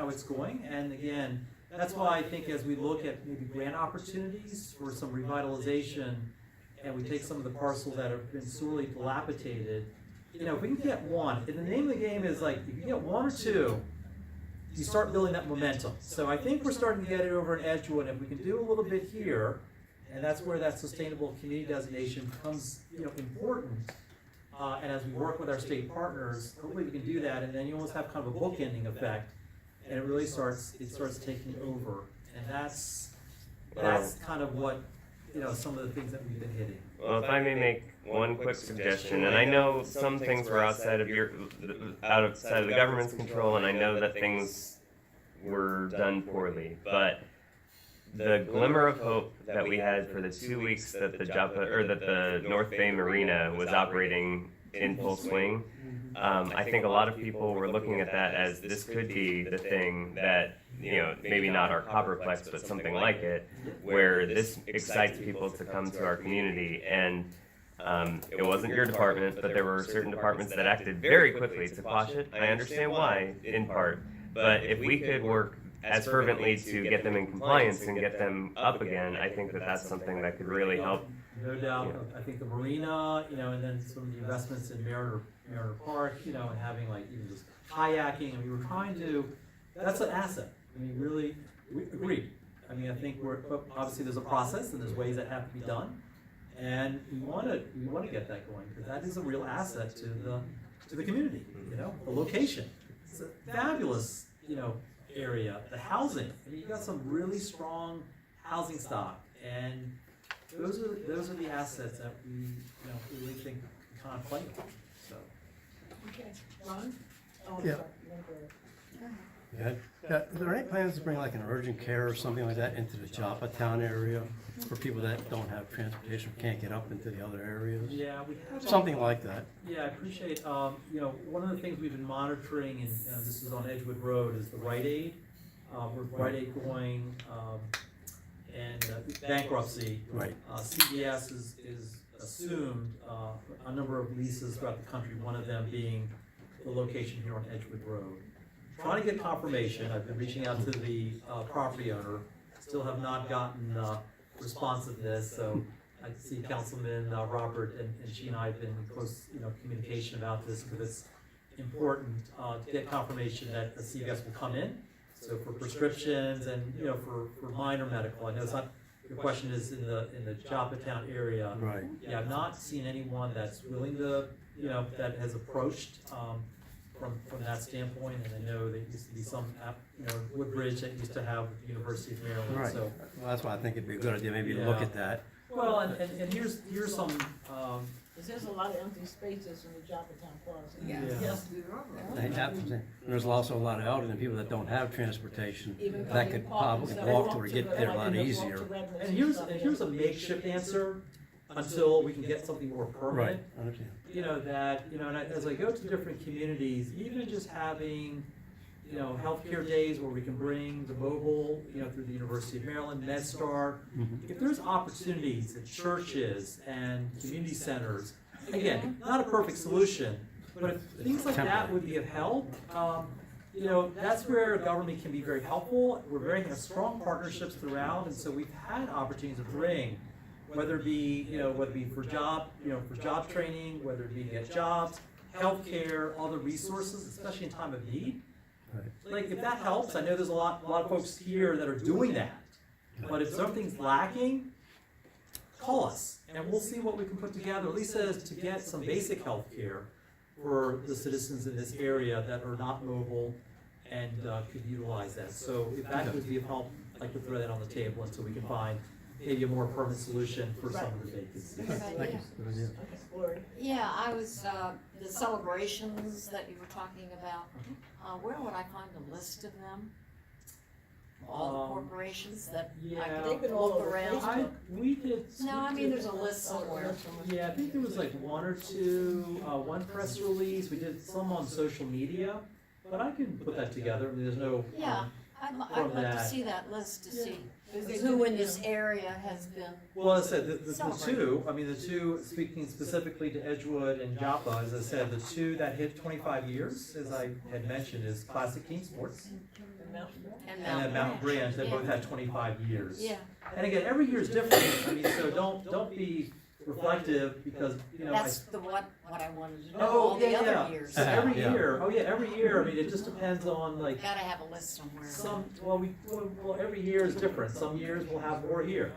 it's going. And again, that's why I think as we look at maybe grant opportunities for some revitalization, and we take some of the parcels that have been sorely dilapidated, if we can get one, and the name of the game is like, if you get one or two, you start building that momentum. So I think we're starting to get it over in Edgewood, and if we can do a little bit here, and that's where that sustainable community designation becomes important. And as we work with our state partners, hopefully we can do that, and then you almost have kind of a bookending effect, and it really starts taking over. And that's kind of what some of the things that we've been hitting.
Well, if I may make one quick suggestion, and I know some things were outside of the government's control, and I know that things were done poorly, but the glimmer of hope that we had for the 2 weeks that the North Bay Marina was operating in full swing, I think a lot of people were looking at that as this could be the thing that, maybe not our Copperplex, but something like it, where this excites people to come to our community. And it wasn't your department, but there were certain departments that acted very quickly to quash it. I understand why, in part, but if we could work as fervently to get them in compliance and get them up again, I think that that's something that could really help.
No doubt. I think the marina, and then some of the investments in Mariner Park, and having like even just kayaking, and we were trying to, that's an asset. I mean, really, we agreed. I mean, I think obviously there's a process and there's ways that have to be done, and we want to get that going, because that is a real asset to the community. The location. It's a fabulous, area. The housing. I mean, you got some really strong housing stock, and those are the assets that we really think can kind of play on, so.
Okay, Ron? Oh, I'm
Yeah.
sorry. You wanna go ahead?
Yeah, are there any plans to bring like an urgent care or something like that into the Joppatowne area for people that don't have transportation, can't get up into the other areas?
Yeah, we have.
Something like that.
Yeah, I appreciate, one of the things we've been monitoring, and this is on Edgewood Road, is the Rite Aid. With Rite Aid going, and bankruptcy.
Right.
CVS is assumed, a number of leases throughout the country, one of them being the location here on Edgewood Road. Trying to get confirmation, I've been reaching out to the, property owner, still have not gotten, responsiveness, so I see Councilman, Robert, and she and I have been in close, communication about this, because it's important, to get confirmation that the CVS will come in. So for prescriptions and, for minor medical, I know it's not, your question is in the Joppatowne area.
Right.
Yeah, I've not seen anyone that's willing to, that has approached, from that standpoint, and I know there used to be some, Woodbridge that used to have the University of Maryland,
Right.
so.
Well, that's why I think it'd be a good idea maybe to look
Yeah.
at that.
Well, and here's some,
There's a lot of empty spaces in the Joppatowne Plaza.
Yeah.
Yes.
They have to- and there's also a lot of elderly people that don't have transportation
Even
that could probably walk to or get there a lot easier.
and here's a makeshift answer until we can get something more
Right,
permanent.
I understand.
As I go to different communities, even just having, healthcare days where we can bring the mobile, through the University of Maryland, MedStar. If there's opportunities at churches and community centers, again, not a perfect solution, but if things like that would be of help, that's where government can be very helpful. Have strong partnerships throughout, and so we've had opportunities to bring, whether it be for job training, whether it be to get jobs, healthcare, other resources, especially in time of need.
Right.
Like, if that helps, I know there's a lot of folks here that are doing that, but if something's lacking, call us, and we'll see what we can put together, at least as to get some basic health care for the citizens in this area that are not mobile and could utilize that. So if that would be of help, I'd like to throw that on the table until we can find maybe a more permanent solution for some of the vacancies.
Thank you. Good idea.
Lori?
Yeah, I was, the celebrations that you were talking about, where would I find a list of them? All the corporations that I
yeah.
They've
could
been all
look
over
around?
We did.
No, I mean, there's a list somewhere.
Yeah, I think there was like one or two, one press release, we did some on social media, but I can put that together, I mean, there's no.
Yeah, I'd
from
like to
that.
see that list to see who in this area has been.
Well, as I said, the
Celebrate.
two, speaking specifically to Edgewood and Joppa, as I said, the two that hit 25 years, as I had mentioned, is Classic King Sports and then Mountain Branch, they both had 25 years.
Yeah,
And again, every year is different, I mean, so don't be reflective, because,
that's what I wanted to know,
Oh,
all the
yeah, yeah.
other years.
So every
Yeah.
year, I mean, it just depends on like,
Gotta have a list somewhere.
well, every year is different. Some years we'll have more here,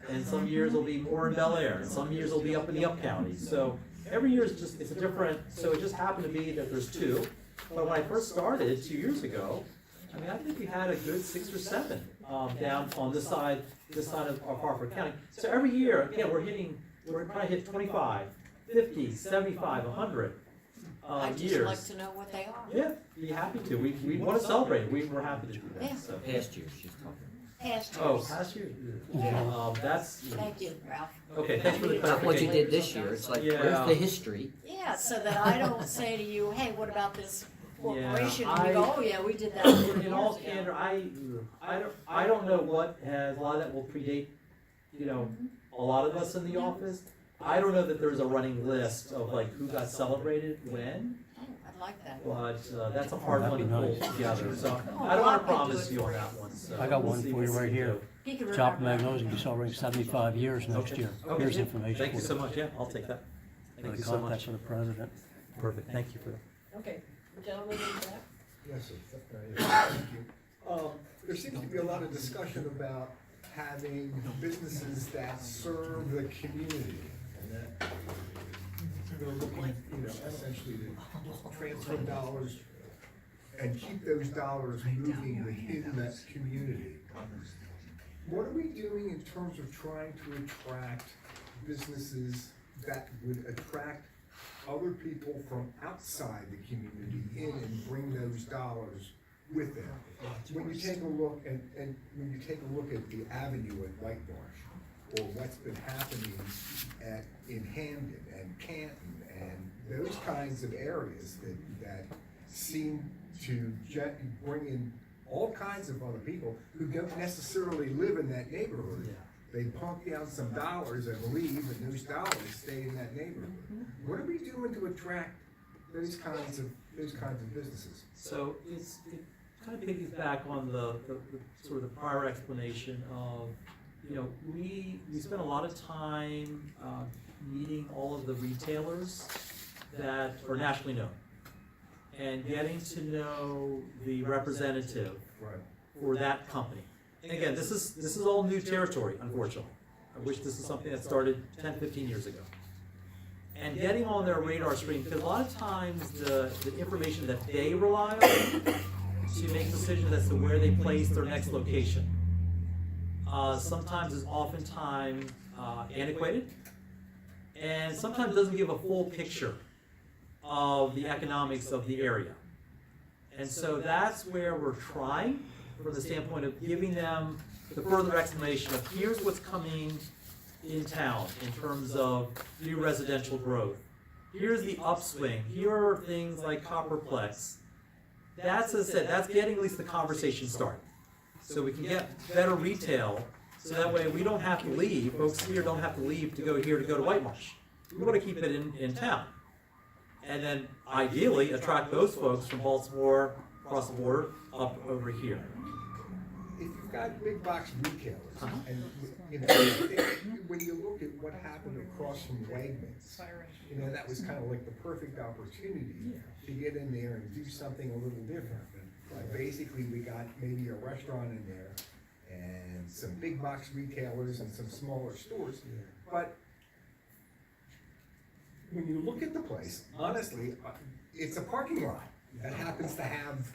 and some years will be more in Bel Air, and some years will be up in the up county. So every year is just, it's a different, so it just happened to be that there's two. But when I first started 2 years ago, I mean, I think we had a good 6 or 7 down on this side of Harford County. So every year, again, we're trying to hit 25, 50, 75, 100
I'd just
years.
like to know what they are.
Yeah, be happy to. We want to celebrate. We're happy to do that.
Yeah.
So.
Past years, she's talking.
Past
Oh,
years.
past year. That's
Thank you, Ralph.
okay. Thanks for the
Not what you
clarification.
did this year, it's like,
Yeah.
where's the history?
Yeah, so that I don't say to you, hey, what about this corporation?
Yeah,
And you go, oh yeah, we did that 40
In all
years ago.
candor, I don't know what has, a lot of that will predate, a lot of us in the office. I don't know that there's a running list of like who got celebrated when,
Oh, I'd like that.
but that's a hard one to
That'd be
pull
nice.
together. So
Oh,
I don't want to
Bob could do
promise
it
you
for
on
you.
that one. So
I got
we'll
one
see
for
what
you
we
right
can
here.
do.
He could
Joppa
remember.
Magnolia's gonna be celebrating 75 years next year.
Okay.
Here's information
Thank
for
you
you.
so much. Yeah, I'll take that. Thank
The
you so
contact
much.
for the president.
Perfect. Thank you for that.
Okay, gentlemen in the back?
Yes, sir. Thank you. There seems to be a lot of discussion about having businesses that serve the community, and that they're looking, essentially to transfer dollars and keep those dollars moving within that community. what are we doing in terms of trying to attract businesses that would attract other people from outside the community in and bring those dollars with them? When you take a look and when you take a look at the avenue at White Marsh, or what's been happening in Hamden and Canton and those kinds of areas that seem to bring in all kinds of other people who don't necessarily live in that neighborhood. They pump down some dollars and leave, and those dollars stay in that neighborhood. What are we doing to attract those kinds of businesses?
So it kind of piggyback on the sort of the prior explanation of, we spend a lot of time meeting all of the retailers that are nationally known and getting to know the representative for that company. And again, this is all new territory, unfortunately. I wish this is something that started 10, 15 years ago. And getting on their radar screen, because a lot of times the information that they rely on to make decisions as to where they place their next location sometimes is oftentimes antiquated, and sometimes doesn't give a full picture of the economics of the area. And so that's where we're trying, from the standpoint of giving them the further explanation of here's what's coming in town in terms of new residential growth. Here's the upswing. Here are things like Copperplex. That's, as I said, that's getting at least the conversation started. So we can get better retail, so that way we don't have to leave, folks here don't have to leave to go here to go to White Marsh. We want to keep it in town. And then ideally attract those folks from Baltimore, across the border, up over here.
If you've got big box retailers, and when you look at what happened across from Wegmans, that was kind of like the perfect opportunity to get in there and do something a little different. Like basically, we got maybe a restaurant in there, and some big box retailers and some smaller stores, but when you look at the place, honestly, it's a parking lot that happens to have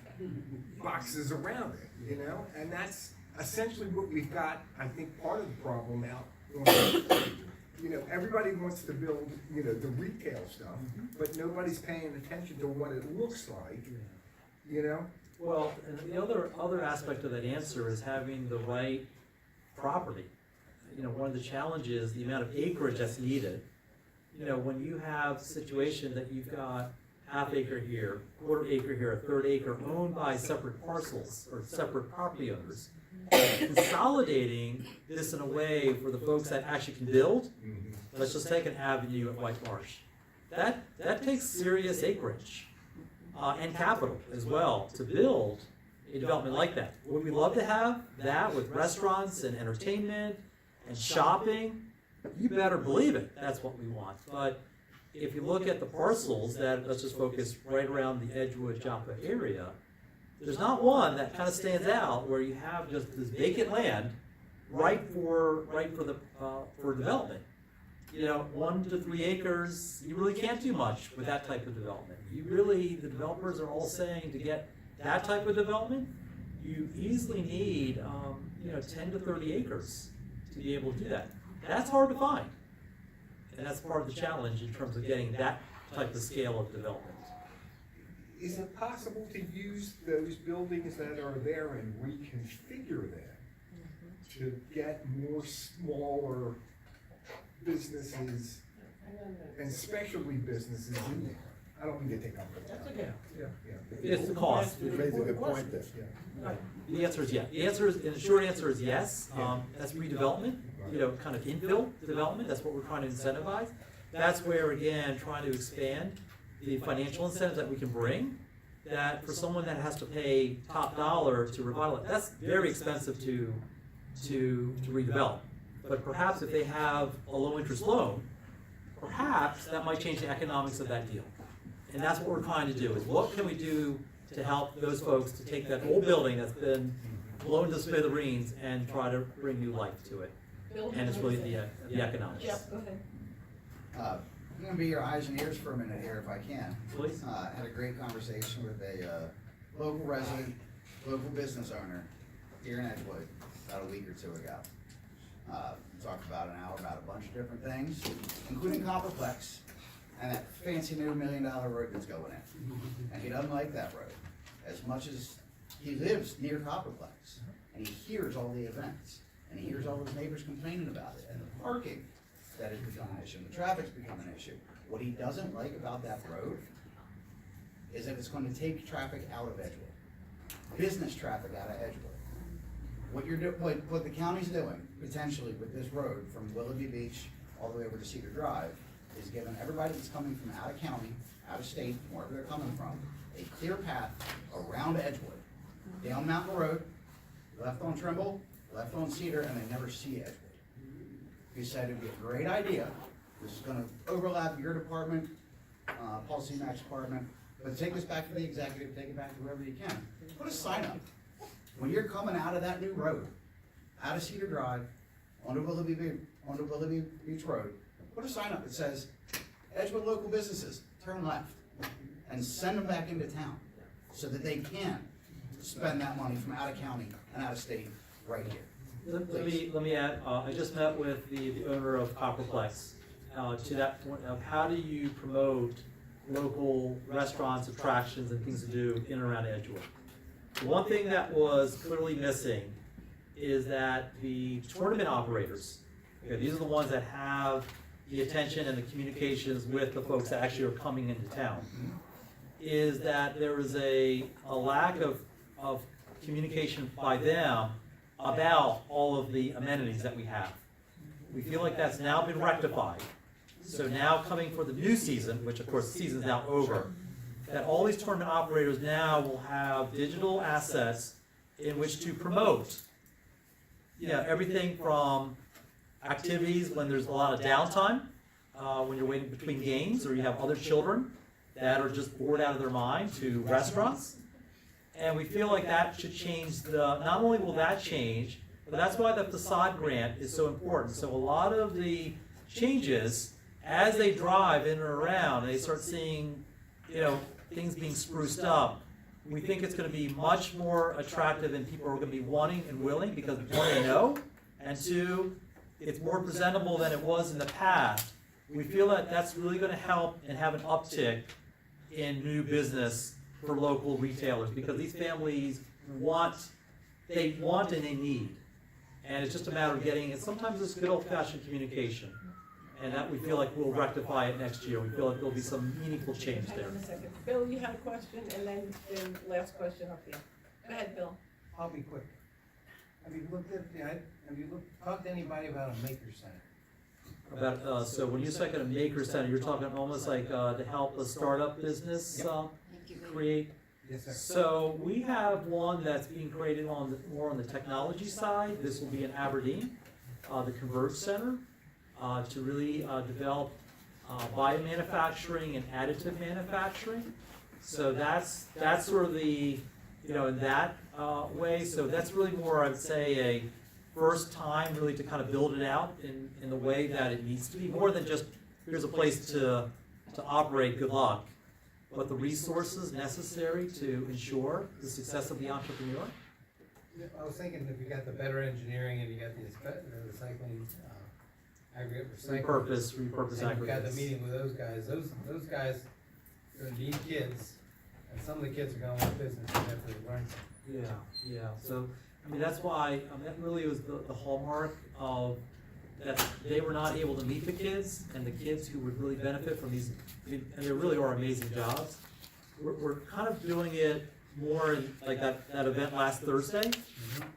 boxes around it, and that's essentially what we've got. I think part of the problem out. Everybody wants to build, the retail stuff, but nobody's paying attention to what it looks like,
Well, and the other aspect of that answer is having the right property. One of the challenges, the amount of acreage that's needed. When you have a situation that you've got half acre here, quarter acre here, a third acre owned by separate parcels or separate property owners, consolidating this in a way for the folks that actually can build. Let's just take an avenue at White Marsh. That takes serious acreage and capital as well to build a development like that. Would we love to have that with restaurants and entertainment and shopping? You better believe it, that's what we want. But if you look at the parcels that, let's just focus right around the Edgewood, Joppa area, there's not one that kind of stands out where you have just this vacant land right for development. 1 to 3 acres, you really can't do much with that type of development. The developers are all saying to get that type of development, you easily need 10 to 30 acres to be able to do that. That's hard to find. And that's part of the challenge in terms of getting that type of scale of development.
Is it possible to use those buildings that are there and reconfigure them to get more smaller businesses and especially businesses in there? I don't mean to take up the time.
That's okay. It's the cost.
You raise a good point there.
Right. The answer is yes. The short answer is yes. That's redevelopment, kind of infill development. That's what we're trying to incentivize. That's where, again, trying to expand the financial incentives that we can bring. That for someone that has to pay top dollar to revitalize, that's very expensive to redevelop. But perhaps if they have a low interest loan, perhaps that might change the economics of that deal. And that's what we're trying to do, is what can we do to help those folks to take that old building that's been blown to smithereens and try to bring new life to it. And it's really the economics.
Jeff, go ahead.
I'm going to be your eyes and ears for a minute here if I can.
Please.
Had a great conversation with a local resident, local business owner here in Edgewood. about a week or two ago. We talked about an hour about a bunch of different things, including Copperplex and that fancy new $1 million road that's going in. And he doesn't like that road as much as he lives near Copperplex, and he hears all the events, and he hears all his neighbors complaining about it, and the parking that has become an issue, and the traffic's become an issue. What he doesn't like about that road is that it's going to take traffic out of Edgewood, business traffic out of Edgewood. What the county's doing, potentially, with this road from Willoughby Beach all the way over to Cedar Drive, is giving everybody that's coming from out of county, out of state, wherever they're coming from, a clear path around Edgewood, down Mountain Road, left on Trimble, left on Cedar, and they never see Edgewood. He said it'd be a great idea. This is gonna overlap your department, Policy Max department, but take this back to the executive, take it back to whoever you can. Put a sign up. When you're coming out of that new road, out of Cedar Drive, onto Willoughby Beach Road, put a sign up that says, Edgewood local businesses, turn left, and send them back into town, so that they can spend that money from out of county and out of state right here.
Let me add, I just met with the owner of Copperplex, to that point of how do you promote local restaurants, attractions, and things to do in and around Edgewood. The one thing that was clearly missing is that the tournament operators, okay, these are the ones that have the attention and the communications with the folks that actually are coming into town, is that there is a lack of communication by them about all of the amenities that we have. We feel like that's now been rectified. So now coming for the new season, which of course the season's now over, that all these tournament operators now will have digital assets in which to promote, everything from activities when there's a lot of downtime, when you're waiting between games, or you have other children that are just bored out of their mind, to restaurants. And we feel like that should change not only will that change, but that's why the facade grant is so important. So a lot of the changes, as they drive in and around, they start seeing, things being spruced up. We think it's going to be much more attractive, and people are going to be wanting and willing, because one, they know, and two, it's more presentable than it was in the past. We feel that that's really going to help and have an uptick in new business for local retailers, because these families want and they need. And it's just a matter of getting it. Sometimes it's good old-fashioned communication. And that we feel like we'll rectify it next year. We feel like there'll be some meaningful change there.
Hang on a second. Bill, you had a question, and then last question up here. Go ahead, Bill.
I'll be quick. Have you talked to anybody about a maker center?
So when you say a maker center, you're talking almost like to help a startup business create.
Yes, sir.
So we have one that's being created more on the technology side. This will be in Aberdeen, the Converge Center, to really develop biomanufacturing and additive manufacturing. So that's sort of the, in that way. So that's really more, I would say, a first time really to kind of build it out in the way that it needs to be, more than just here's a place to operate, good luck, but the resources necessary to ensure the success of the entrepreneur.
I was thinking if you got the better engineering and you got the recycling, aggregate recycling.
Repurpose
and you got the
aggregates.
meeting with those guys. Those guys are gonna need kids, and some of the kids are gonna want business and have to learn something.
Yeah. So, that's why, that really was the hallmark of that they were not able to meet the kids, and the kids who would really benefit from these, and there really are amazing jobs. We're kind of doing it more in, like that event last Thursday,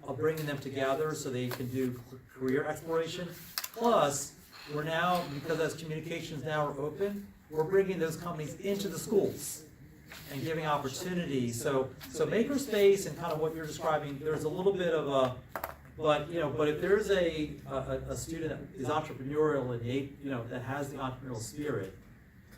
of bringing them together so they can do career exploration. Plus, we're now, because as communications now are open, we're bringing those companies into the schools and giving opportunities. So makerspace and kind of what you're describing, there's a little bit of a, but if there's a student that is entrepreneurial and that has the entrepreneurial spirit,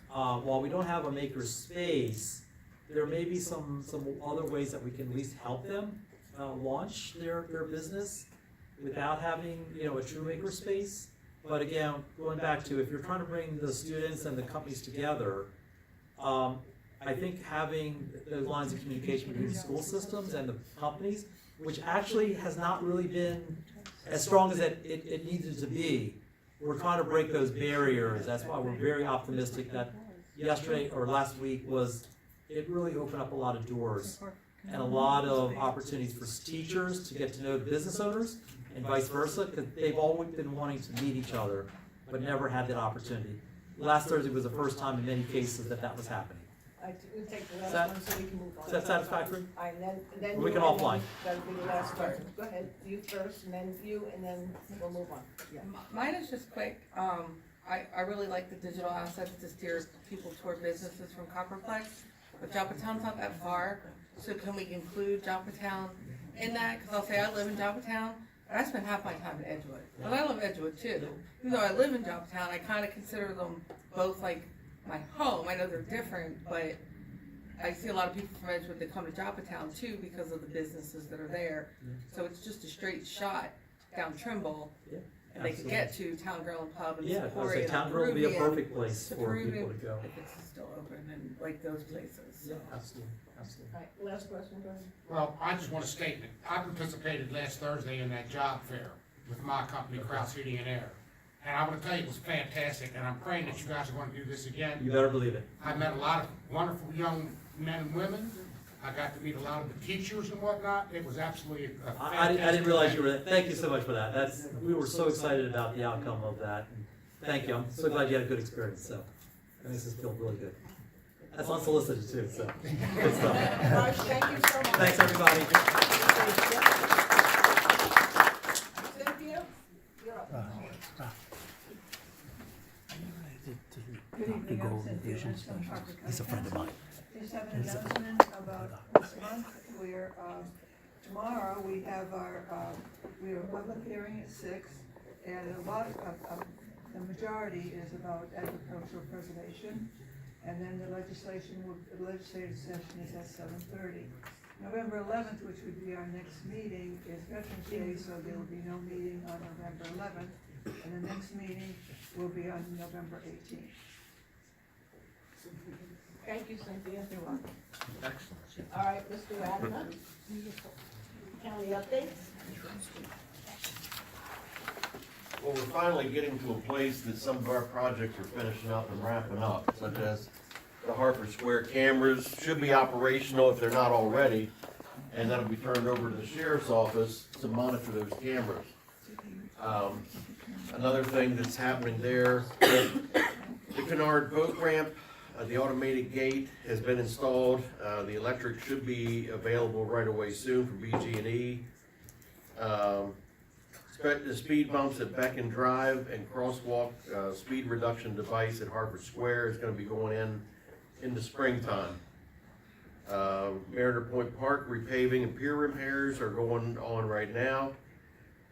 while we don't have a maker space, there may be some other ways that we can at least help them launch their business without having a true maker space. But again, going back to if you're trying to bring the students and the companies together, I think having those lines of communication between the school systems and the companies which actually has not really been as strong as it needed to be. We're trying to break those barriers. That's why we're very optimistic that yesterday or last week it really opened up a lot of doors and a lot of opportunities for teachers to get to know the business owners and vice versa, because they've always been wanting to meet each other, but never had that opportunity. Last Thursday was the first time in many cases that was happening.
We'll take the
Is
last one so we can move on.
Is that satisfactory?
All right, and then
We
you,
can
and
offline.
then that'll be the last person. Go ahead, you first, and then you, and then we'll move on. Yeah.
Mine is just quick. I really like the digital assets to steer people toward businesses from Copperplex, but Joppatowne's not that far, so can we include Joppatowne in that? Because I'll say I live in Joppatowne, and I spend half my time in Edgewood. But I love Edgewood too. Even though I live in Joppatowne, I kind of consider them both like my home. I know they're different, but I see a lot of people from Edgewood that come to Joppatowne too because of the businesses that are there. So it's just a straight shot down Trimble.
Yeah,
and they could get to Town Grill and Pub and
Yeah, I was
Sequoia
say
and
Town Grill would be a
Peruvian,
perfect place for people to go.
If it's still open and like those places.
Yeah, absolutely, absolutely.
All right, last question, go ahead.
Well, I just want a statement. I participated last Thursday in that job fair with my company, Kraus Heating and Air. And I want to tell you, it was fantastic, and I'm praying that you guys are going to do this again.
You better believe it.
I met a lot of wonderful young men and women. I got to meet a lot of the teachers and whatnot. It was absolutely a fantastic
I didn't realize you were there.
event.
Thank you so much for that. We were so excited about the outcome of that. And thank you. I'm so glad you had a good experience. So that makes us feel really good. That's unsolicited too. So good stuff.
Raj, thank you so much.
Thanks everybody.
Cynthia, you're up.
Good evening, I'm Cynthia Lynch from Harford. He's a friend of mine.
Just have an announcement about this month. We're, tomorrow, we have we have a public hearing at 6, and the majority is about agricultural preservation. And then the legislative session is at 7:30. November 11th, which would be our next meeting, is Veterans Day, so there will be no meeting on November 11th. And the next meeting will be on November 18th.
Thank you, Cynthia.
You're welcome.
Excellent. All right, Mr. Radner. County updates?
Well, we're finally getting to a place that some of our projects are finishing up and wrapping up, such as the Harford Square cameras should be operational if they're not already, and that'll be turned over to the sheriff's office to monitor those cameras. Another thing that's happening there, the Kennard boat ramp, the automated gate has been installed. The electric should be available right away soon for BG&E. The speed bumps at Beacon Drive and crosswalk speed reduction device at Harford Square is going to be going in the springtime. Mariner Point Park repaving and pier repairs are going on right now.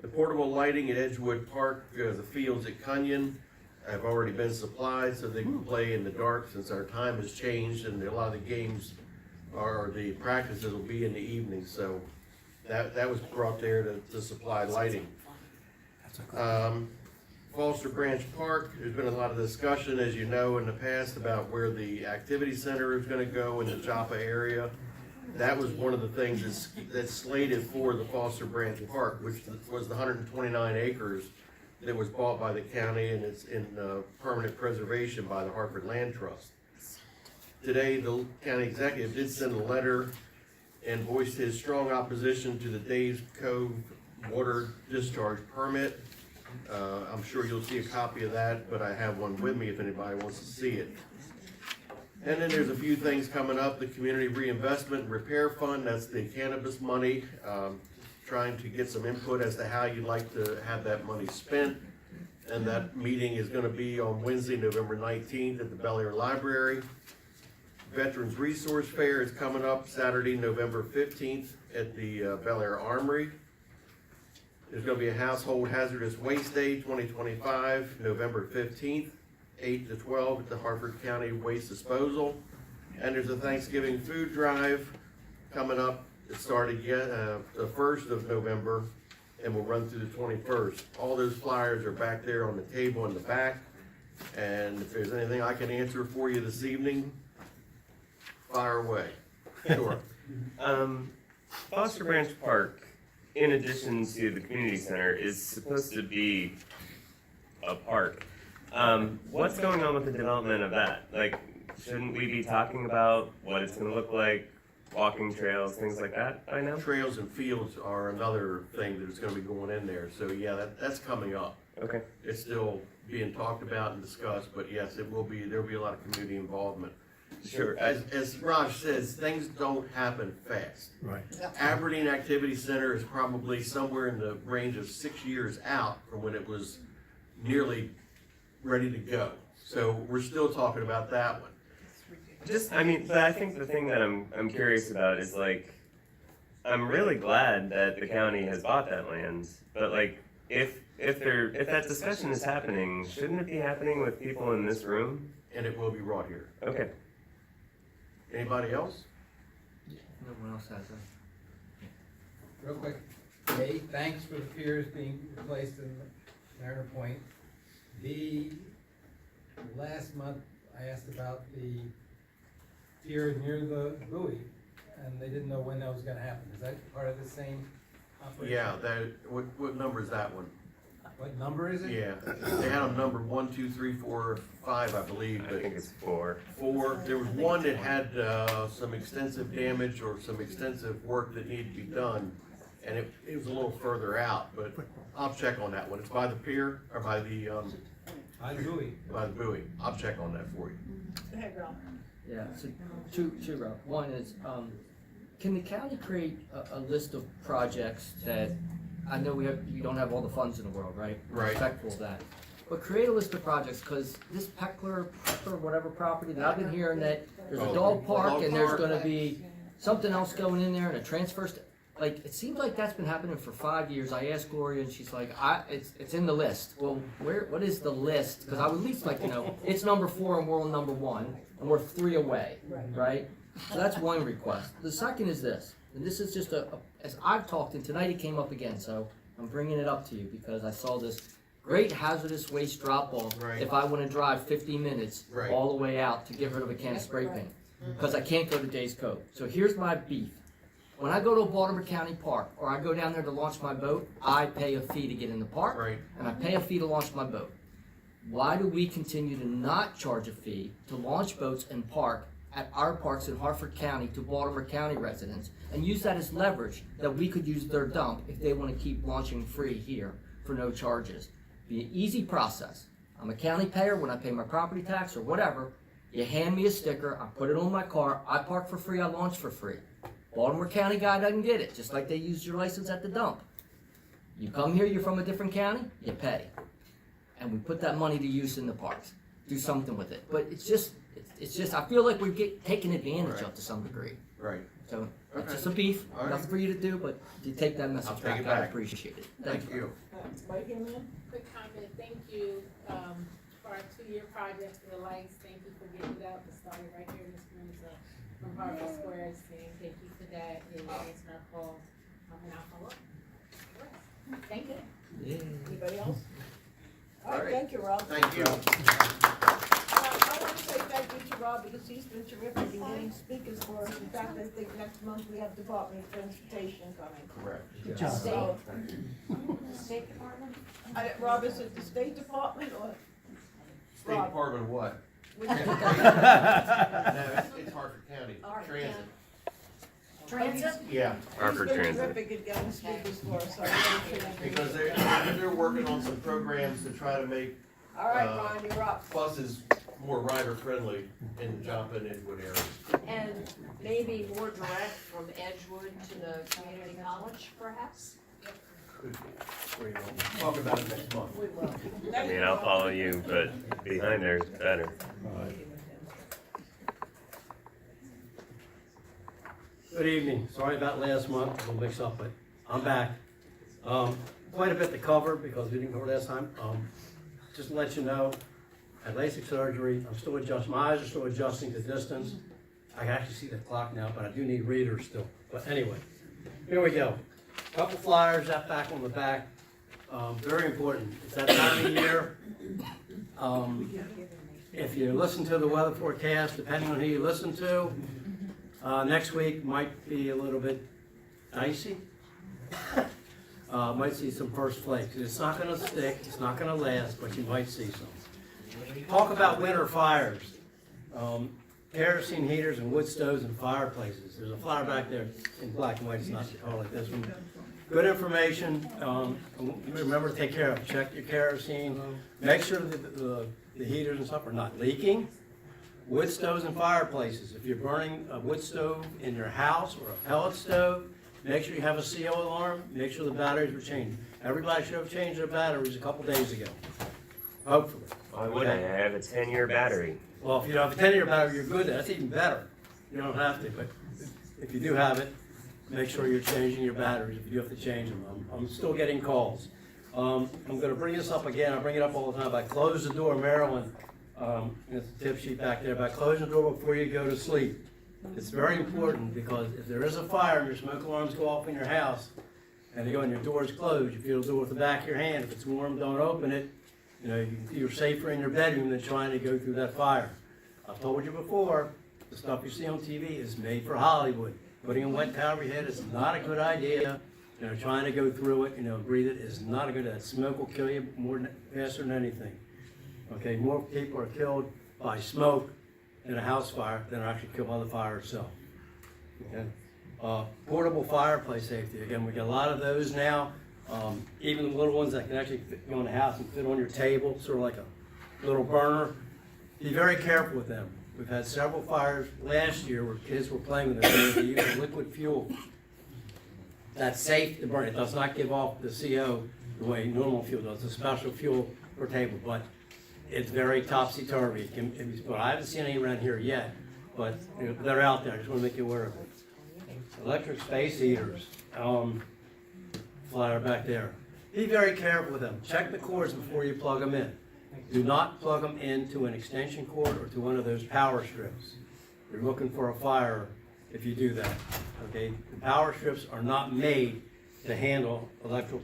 The portable lighting at Edgewood Park, the fields at Cunyon have already been supplied so they can play in the dark since our time has changed and a lot of the games or the practices will be in the evening. So that was brought there to supply lighting. Foster Branch Park, there's been a lot of discussion, as you know, in the past about where the activity center is going to go in the Joppa area. That was one of the things that's slated for the Foster Branch Park, which was the 129 acres that was bought by the county, and it's in permanent preservation by the Harford Land Trust. Today, the county executive did send a letter and voiced his strong opposition to the Dave's Cove water discharge permit. I'm sure you'll see a copy of that, but I have one with me if anybody wants to see it. And then there's a few things coming up. The Community Reinvestment and Repair Fund, that's the cannabis money. Trying to get some input as to how you'd like to have that money spent. And that meeting is going to be on Wednesday, November 19th at the Bel Air Library. Veterans Resource Fair is coming up Saturday, November 15th at the Bel Air Armory. There's going to be a Household Hazardous Waste Day 2025, November 15th, 8 to 12 at the Harford County Waste Disposal. And there's a Thanksgiving food drive coming up. It started the 1st of November and will run through the 21st. All those flyers are back there on the table in the back. And if there's anything I can answer for you this evening, fire away. Sure.
Foster Branch Park, in addition to the community center, is supposed to be a park. What's going on with the development of that? Like, shouldn't we be talking about what it's gonna look like, walking trails, things like that by now?
Trails and fields are another thing that is gonna be going in there, so yeah, that's coming up.
Okay.
It's still being talked about and discussed, but yes, there'll be a lot of community involvement.
Sure.
As Raj says, things don't happen fast.
Right.
Aberdeen Activity Center is probably somewhere in the range of 6 years out from when it was nearly ready to go. So we're still talking about that one.
But I think the thing that I'm curious about is like, I'm really glad that the county has bought that land, but like, if that discussion is happening, shouldn't it be happening with people in this room?
And it will be brought here.
Okay.
Anybody else?
No one else has that.
Real quick, A, thanks for the piers being replaced in Mariner Point. B, last month I asked about the pier near the buoy, and they didn't know when that was gonna happen. Is that part of the same operation?
Yeah, what number is that one?
What number is it?
Yeah, they had them numbered 1, 2, 3, 4, 5, I believe.
I think it's 4.
4. There was one that had some extensive damage or some extensive work that needed to be done, and it was a little further out, but I'll check on that one. It's by the pier, or by the
buoy.
By the buoy. I'll check on that for you.
Go ahead, Rob.
Yeah, so two, Rob. One is, can the county create a list of projects that, I know we don't have all the funds in the world, right? We're
Right.
respectful of that. But create a list of projects, cause this Peckler, whatever property, that I've been hearing that there's a dog park and there's gonna be something else going in there and a transfer like, it seems like that's been happening for 5 years. I asked Gloria and she's like, it's in the list. Well, what is the list? Cause I would at least like to know, it's number 4 and we're on number 1 and we're 3 away, right? So that's one request. The second is this, and this is just as I've talked, and tonight it came up again, so I'm bringing it up to you because I saw this great hazardous waste drop-off.
Right.
If I wanna drive 50 minutes
Right.
all the way out to get rid of a can of spray paint, because I can't go to Days Cove. So here's my beef. When I go to a Baltimore County park, or I go down there to launch my boat, I pay a fee to get in the park,
Right.
and I pay a fee to launch my boat. Why do we continue to not charge a fee to launch boats and park at our parks in Harford County to Baltimore County residents, and use that as leverage that we could use their dump if they want to keep launching free here for no charges? Be an easy process. I'm a county payer when I pay my property tax or whatever. You hand me a sticker, I put it on my car, I park for free, I launch for free. Baltimore County guy doesn't get it, just like they use your license at the dump. You come here, you're from a different county, you pay. And we put that money to use in the parks. Do something with it. But it's just, I feel like we're taken advantage of to some degree.
Right.
So, it's
Okay.
just a beef,
All right.
nothing for you to do, but you take that message
I'll take
back,
it
I
back.
appreciate it.
Thank you.
Right here, ma'am?
Quick comment, thank you, for our 2-year project for the lights, thank you for getting it up, it started right here in this room, so, from Harvard Square, saying thank you for that, and answering our calls, and I'll follow up. Thank you.
Anybody else? All
All
right,
right.
thank you, Rob.
Thank you.
I want to say thank you to Rob because he's been terrific in getting speakers for us. In fact, I think next month we have Department of Transportation coming.
Correct.
Good job. So,
State Department?
Rob, is it the State Department or?
State
Rob.
Department of what?
Which-
No, it's Harford County.
Harford
Transit.
Transit?
Yeah.
Harford
He's been
Transit.
terrific at getting speakers for us. So I really appreciate it.
Because they're working on some programs to try to make
All right, Ron, you're up.
buses more rider friendly in the Joppa and Edgewood area.
And maybe more direct from Edgewood to the community college, perhaps?
Could be. Talk about it next month.
We will.
I mean, I'll follow you, but behind there is better.
Good evening. Sorry about last month, a little mix up, but I'm back. Quite a bit to cover because we didn't cover last time. Just to let you know, I had LASIK surgery. I'm still adjusting. My eyes are still adjusting to distance. I can actually see the clock now, but I do need readers still. But anyway, here we go. Couple flyers, that back on the back. Very important. It's that time of year. If you listen to the weather forecast, depending on who you listen to, next week might be a little bit dicey. might see some first flakes. It's not gonna stick, it's not gonna last, but you might see some. Talk about winter fires. Kerosene heaters and wood stoves and fireplaces. There's a flyer back there in black and white, it's not called like this one. Good information, remember to take care of it. Check your kerosene, make sure that the heaters and stuff are not leaking. Wood stoves and fireplaces. If you're burning a wood stove in your house or a pellet stove, make sure you have a CO alarm, make sure the batteries were changed. Everybody should have changed their batteries a couple days ago, hopefully.
Why would I? I have a 10-year battery.
Well, if you don't have a 10-year battery, you're good. That's even better. You don't have to, but if you do have it, make sure you're changing your batteries if you have to change them. I'm still getting calls. I'm going to bring this up again. I bring it up all the time. By close the door, Maryland. It's a tip sheet back there. By closing the door before you go to sleep. It's very important because if there is a fire and your smoke alarms go off in your house and you go and your door's closed, you feel the door with the back of your hand. If it's warm, don't open it. You know, you're safer in your bedroom than trying to go through that fire. I've told you before, the stuff you see on TV is made for Hollywood. Putting a wet towel over your head is not a good idea. You know, trying to go through it, breathe it is not a good idea. That smoke will kill you faster than anything. Okay, more people are killed by smoke in a house fire than are actually killed by the fire itself. Okay? Portable fireplace safety. Again, we got a lot of those now. Even the little ones that can actually go in the house and fit on your table, sort of like a little burner. Be very careful with them. We've had several fires last year where kids were playing with them. They use liquid fuel. That's safe to burn. It does not give off the CO the way normal fuel does. It's a special fuel for table, but it's very topsy-turvy. It can be split. I haven't seen any around here yet, but they're out there. I just want to make you aware of it. Electric space heaters. Flyer back there. Be very careful with them. Check the cords before you plug them in. Do not plug them into an extension cord or to one of those power strips. You're looking for a fire if you do that. Okay? The power strips are not made to handle electric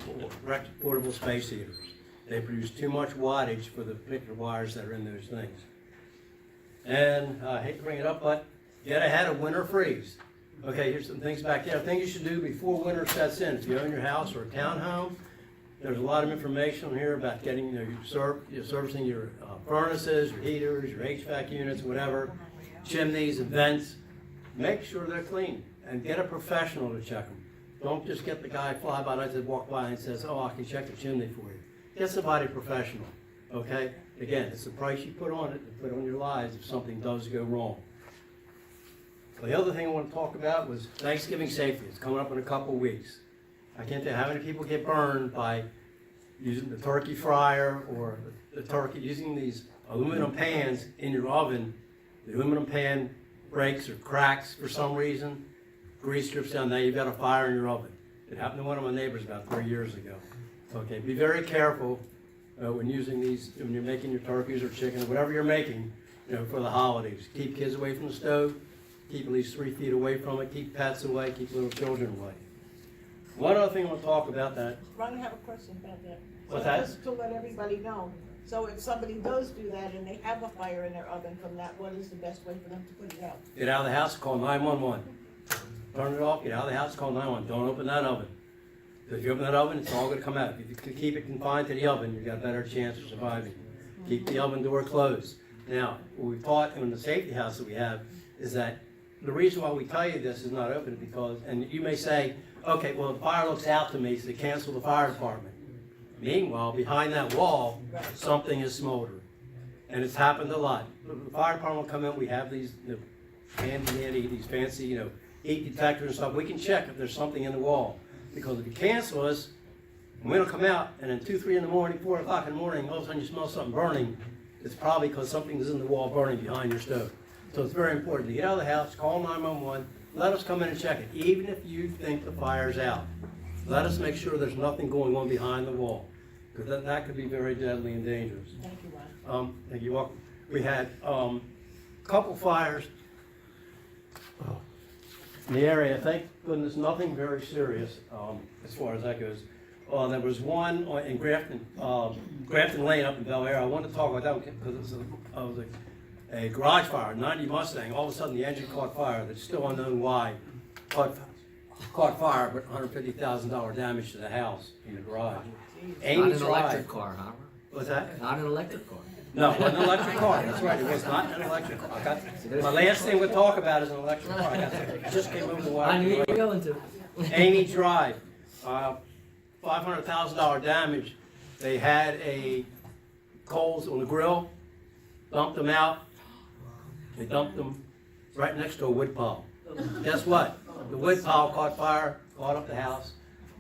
portable space heaters. They produce too much wattage for the particular wires that are in those things. And I hate to bring it up, but get ahead of winter freeze. Okay, here's some things back there. Things you should do before winter sets in. If you own your house or a townhome, there's a lot of information here about getting, you're servicing your furnaces, your heaters, your HVAC units, whatever, chimneys and vents. Make sure they're clean and get a professional to check them. Don't just get the guy fly by night that walk by and says, oh, I can check the chimney for you. Get somebody professional, okay? Again, it's the price you put on it to put on your lives if something does go wrong. The other thing I want to talk about was Thanksgiving safety. It's coming up in a couple of weeks. I can't tell you how many people get burned by using the turkey fryer or the turkey, using these aluminum pans in your oven. The aluminum pan breaks or cracks for some reason. Grease drips down, now you've got a fire in your oven. It happened to one of my neighbors about 3 years ago. Okay, be very careful when using these, when you're making your turkeys or chicken or whatever you're making, for the holidays. Keep kids away from the stove. Keep at least 3 feet away from it. Keep pets away. Keep little children away. One other thing I want to talk about that.
Ron, I have a question about that.
What's
So
that?
just to let everybody know, so if somebody does do that and they have a fire in their oven from that, what is the best way for them to put it out?
Get out of the house, call 911. Turn it off, get out of the house, call 911. Don't open that oven. If you open that oven, it's all going to come out. If you can keep it confined to the oven, you've got a better chance of surviving. Keep the oven door closed. Now, what we've taught in the safety house that we have is that the reason why we tell you this is not open because, and you may say, okay, well, the fire looks out to me, so they cancel the fire department. Meanwhile, behind that wall, something is smoldering. And it's happened a lot. The fire department will come in, we have these handy, these fancy, heat detectors and stuff. We can check if there's something in the wall. Because if you cancel us, and we don't come out, and then 2, 3 in the morning, 4 o'clock in the morning, all of a sudden you smell something burning, it's probably because something's in the wall burning behind your stove. So it's very important to get out of the house, call 911, let us come in and check it, even if you think the fire's out. Let us make sure there's nothing going on behind the wall, because that could be very deadly and dangerous.
Thank you, Ron.
Thank you. We had a couple fires in the area. Thank goodness, nothing very serious as far as that goes. There was one in Grafton Lane up in Bel Air. I wanted to talk about that because it was a garage fire, a 90 Mustang. All of a sudden, the engine caught fire. It's still unknown why. But caught fire, but $150,000 damage to the house in the garage.
Not
Amy
an
Drive.
electric car, huh?
What's that?
Not an electric car.
No, it wasn't an electric car, that's right, it was not an electric car. I got, my last thing we'll talk about is an electric car. I just came over the wire.
I knew you were going to.
Amy Drive, $500,000 damage. They had coals on the grill, dumped them out. They dumped them right next to a wood pile. Guess what? The wood pile caught fire, caught up the house,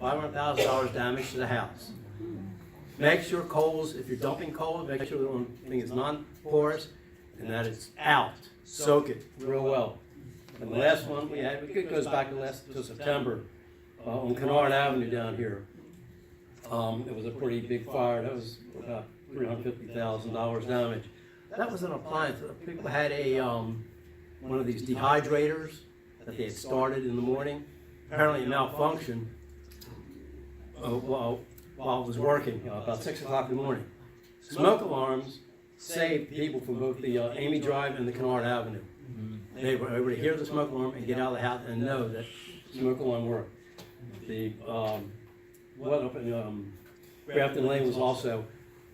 $500,000 damage to the house. Make sure coals, if you're dumping coal, make sure the thing is non-porous and that it's out. Soak it real well. And the last one we had, it goes back to September, on Kennard Avenue down here. It was a pretty big fire. That was about $350,000 damage. That was an appliance. People had one of these dehydrators that they had started in the morning. Apparently it malfunctioned while it was working, about 6 o'clock in the morning. Smoke alarms saved people from both the Amy Drive and the Kennard Avenue. They were able to hear the smoke alarm and get out of the house and know that smoke alarm worked. The one up in Grafton Lane was also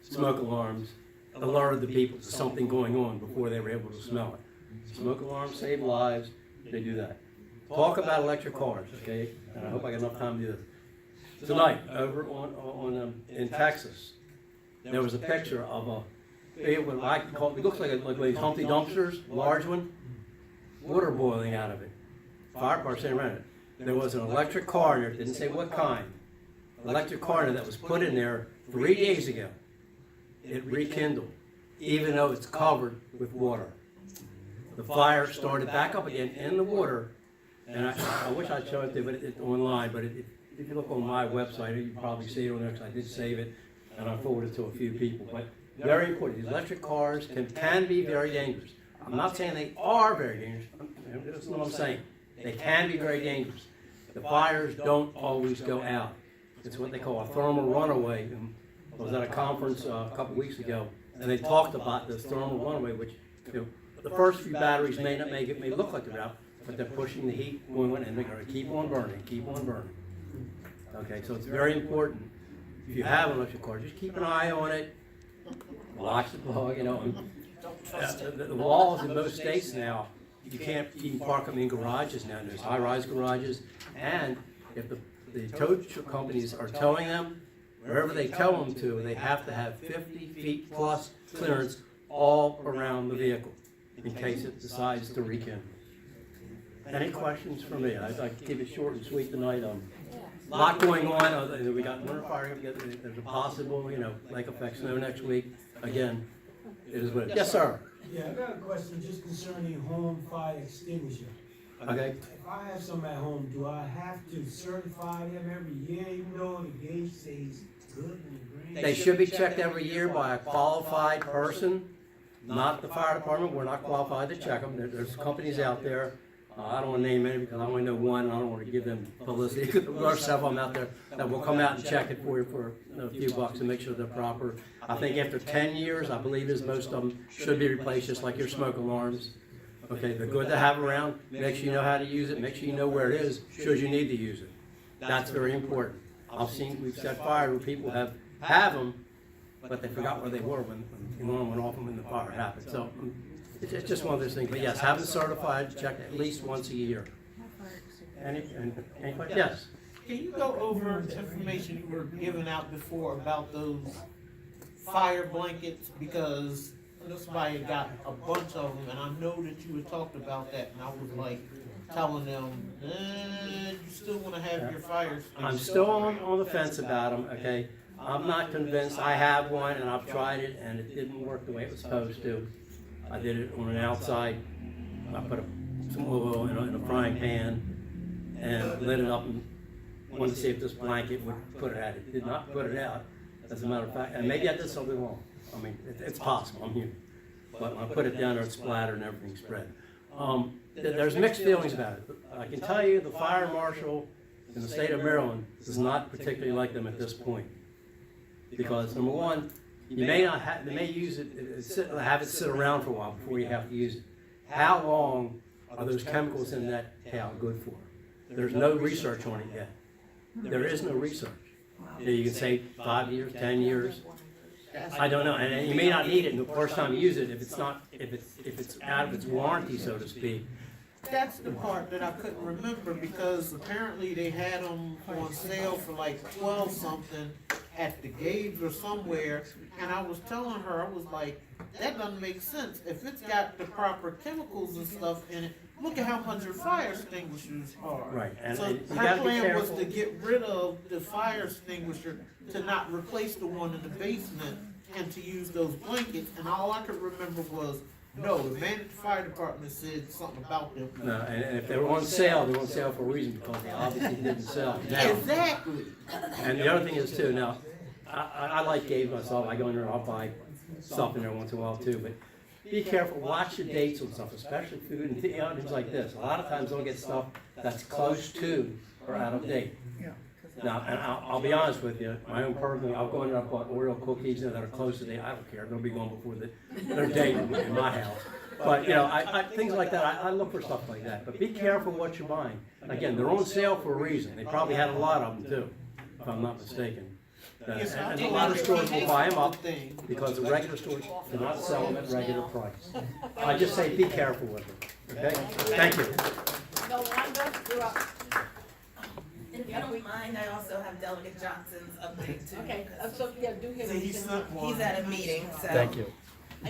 smoke alarms alerted the people to something going on before they were able to smell it. Smoke alarms save lives. They do that. Talk about electric cars, okay? And I hope I got enough time to do this. Tonight, over in Texas, there was a picture of it looks like these Humpty dumpsters, large one, water boiling out of it. Fire department sitting around it. There was an electric car in there, it didn't say what kind, electric car in there that was put in there 3 days ago. It rekindled, even though it's covered with water. The fire started back up again in the water, and I wish I'd show it to you, but it's online, but if you look on my website, you can probably see it on there, because I did save it, and I forwarded it to a few people. But very important, these electric cars can be very dangerous. I'm not saying they are very dangerous, that's not what I'm saying. They can be very dangerous. The fires don't always go out. It's what they call a thermal runaway. I was at a conference a couple weeks ago, and they talked about this thermal runaway, which, the first few batteries may not make it, may look like they're out, but they're pushing the heat going on, and they're going to keep on burning, keep on burning. Okay, so it's very important. If you have an electric car, just keep an eye on it, watch the plug, The laws in most states now, you can't even park them in garages now. There's high-rise garages, and if the tow companies are towing them, wherever they tow them to, they have to have 50 feet plus clearance all around the vehicle in case it decides to rekindle. Any questions for me? I'd like to keep it short and sweet tonight. A lot going on. We got winter fire. There's a possible, lake effect snow next week. Again, it is what it is. Yes, sir.
Yeah, I got a question just concerning home fire extinguisher.
Okay.
If I have some at home, do I have to certify them every year, even though the gauge says good and green?
They should be checked every year by a qualified person, not the fire department. We're not qualified to check them. There's companies out there. I don't want to name any because I only know one, and I don't want to give them publicity. There are several of them out there that will come out and check it for you for a few bucks and make sure they're proper. I think after 10 years, I believe most of them should be replaced, just like your smoke alarms. Okay, they're good to have around. Make sure you know how to use it. Make sure you know where it is, should you need to use it. That's very important. We've set fire where people have them, but they forgot where they were when the alarm went off and when the fire happened. So it's just one of those things. But yes, have it certified, checked at least once a year. Any questions? Yes.
Can you go over the information you were giving out before about those fire blankets? Because somebody got a bunch of them, and I know that you had talked about that, and I was like telling them, you still want to have your fires.
I'm still on the fence about them, okay? I'm not convinced. I have one, and I've tried it, and it didn't work the way it was supposed to. I did it on an outside. I put some oil in a frying pan and lit it up and wanted to see if this blanket would put it out. It did not put it out, as a matter of fact. And maybe I did something wrong. I mean, it's possible. I'm human. But when I put it down there, it splattered and everything spread. There's mixed feelings about it. I can tell you the fire marshal in the state of Maryland does not particularly like them at this point. Because number one, you may not have, they may use it, have it sit around for a while before you have to use it. How long are those chemicals in that towel good for? There's no research on it yet. There is no research. You can say 5 years, 10 years. I don't know, and you may not need it in the first time you use it if it's not, if it's out of its warranty, so to speak.
That's the part that I couldn't remember, because apparently they had them on sale for like 12 something at the Gabe's or somewhere, and I was telling her, I was like, that doesn't make sense. If it's got the proper chemicals and stuff in it, look at how much your fire extinguishers are.
Right, and
So
you
her
gotta be
plan was
careful.
to get rid of the fire extinguisher, to not replace the one in the basement, and to use those blankets, and all I could remember was, no, the man at the fire department said something about them.
No, and if they were on sale, they were on sale for a reason, because they obviously didn't sell. Now,
Exactly.
and the other thing is too, now, I like Gabe myself, I go in there, I'll buy stuff in there once in a while too, but be careful, watch the dates on stuff, especially food and things like this. A lot of times they'll get stuff that's close to or out of date. Now, and I'll be honest with you, my own personal, I'll go in there, I'll bought Oreo cookies that are close to date, I don't care, they'll be gone before their date in my house. But, you know, things like that, I look for stuff like that, but be careful what you're buying. Again, they're on sale for a reason, they probably had a lot of them too, if I'm not mistaken. And a lot of stores will buy them up, because the regular stores do not sell them at regular price. I just say be careful with them, okay? Thank you.
No, Wanda, you're up.
If you don't mind, I also have Delegate Johnson's update too.
Okay, so yeah, do his.
He's at a meeting, so.
Thank you.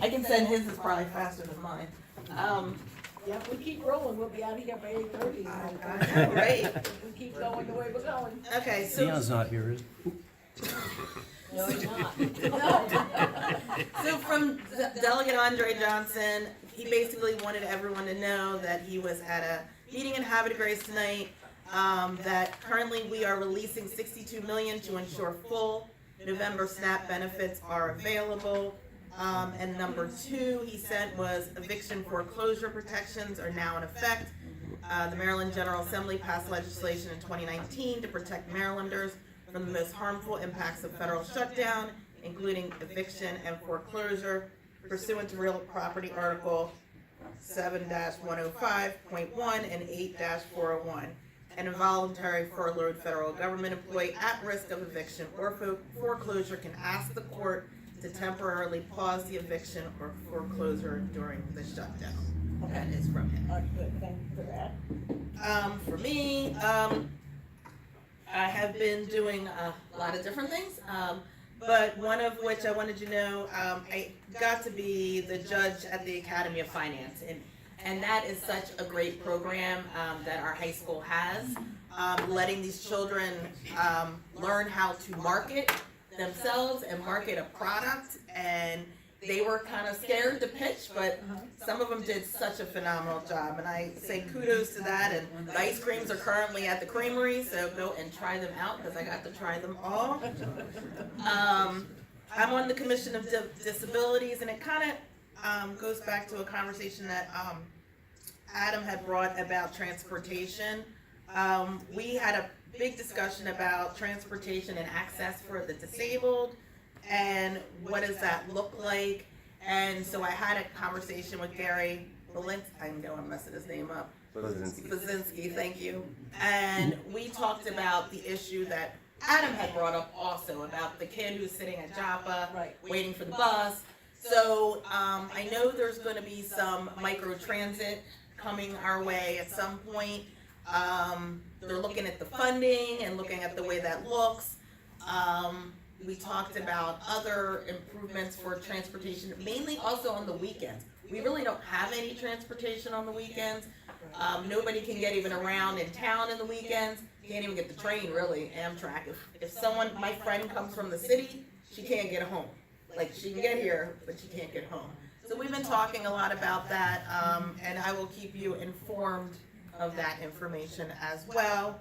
I can send his, is probably faster than mine.
Yeah, if we keep rolling, we'll be out of here by 8:30.
I know, right?
If we keep going the way we're going.
Okay, so.
Dion's not here, is he?
No, he's not.
So from Delegate Andre Johnson, he basically wanted everyone to know that he was at a meeting in Havre Grace tonight, that currently we are releasing $62 million to ensure full November SNAP benefits are available. And number 2 he sent was eviction foreclosure protections are now in effect. The Maryland General Assembly passed legislation in 2019 to protect Marylanders from the most harmful impacts of federal shutdown, including eviction and foreclosure, pursuant to Real Property Article 7-105.1 and 8-401. An involuntary furloughed federal government employee at risk of eviction or foreclosure can ask the court to temporarily pause the eviction or foreclosure during the shutdown. That is from him.
Good, thank you for that.
For me, I have been doing a lot of different things, but one of which I wanted you to know, I got to be the judge at the Academy of Finance, and that is such a great program that our high school has, letting these children learn how to market themselves and market a product, and they were kind of scared to pitch, but some of them did such a phenomenal job, and I say kudos to that. And the ice creams are currently at the creamery, so go and try them out, because I got to try them all. I'm on the Commission of Disabilities, and it kind of goes back to a conversation that Adam had brought about transportation. We had a big discussion about transportation and access for the disabled, and what does that look like. And so I had a conversation with Gary I know I'm messing his name up. Bazinski, thank you. And we talked about the issue that Adam had brought up also, about the kid who's sitting at Joppa, waiting for the bus. So I know there's going to be some micro transit coming our way at some point. They're looking at the funding and looking at the way that looks. We talked about other improvements for transportation, mainly also on the weekends. We really don't have any transportation on the weekends. Nobody can get even around in town in the weekends. Can't even get the train, really, Amtrak. If someone, my friend comes from the city, she can't get home. Like, she can get here, but she can't get home. So we've been talking a lot about that, and I will keep you informed of that information as well.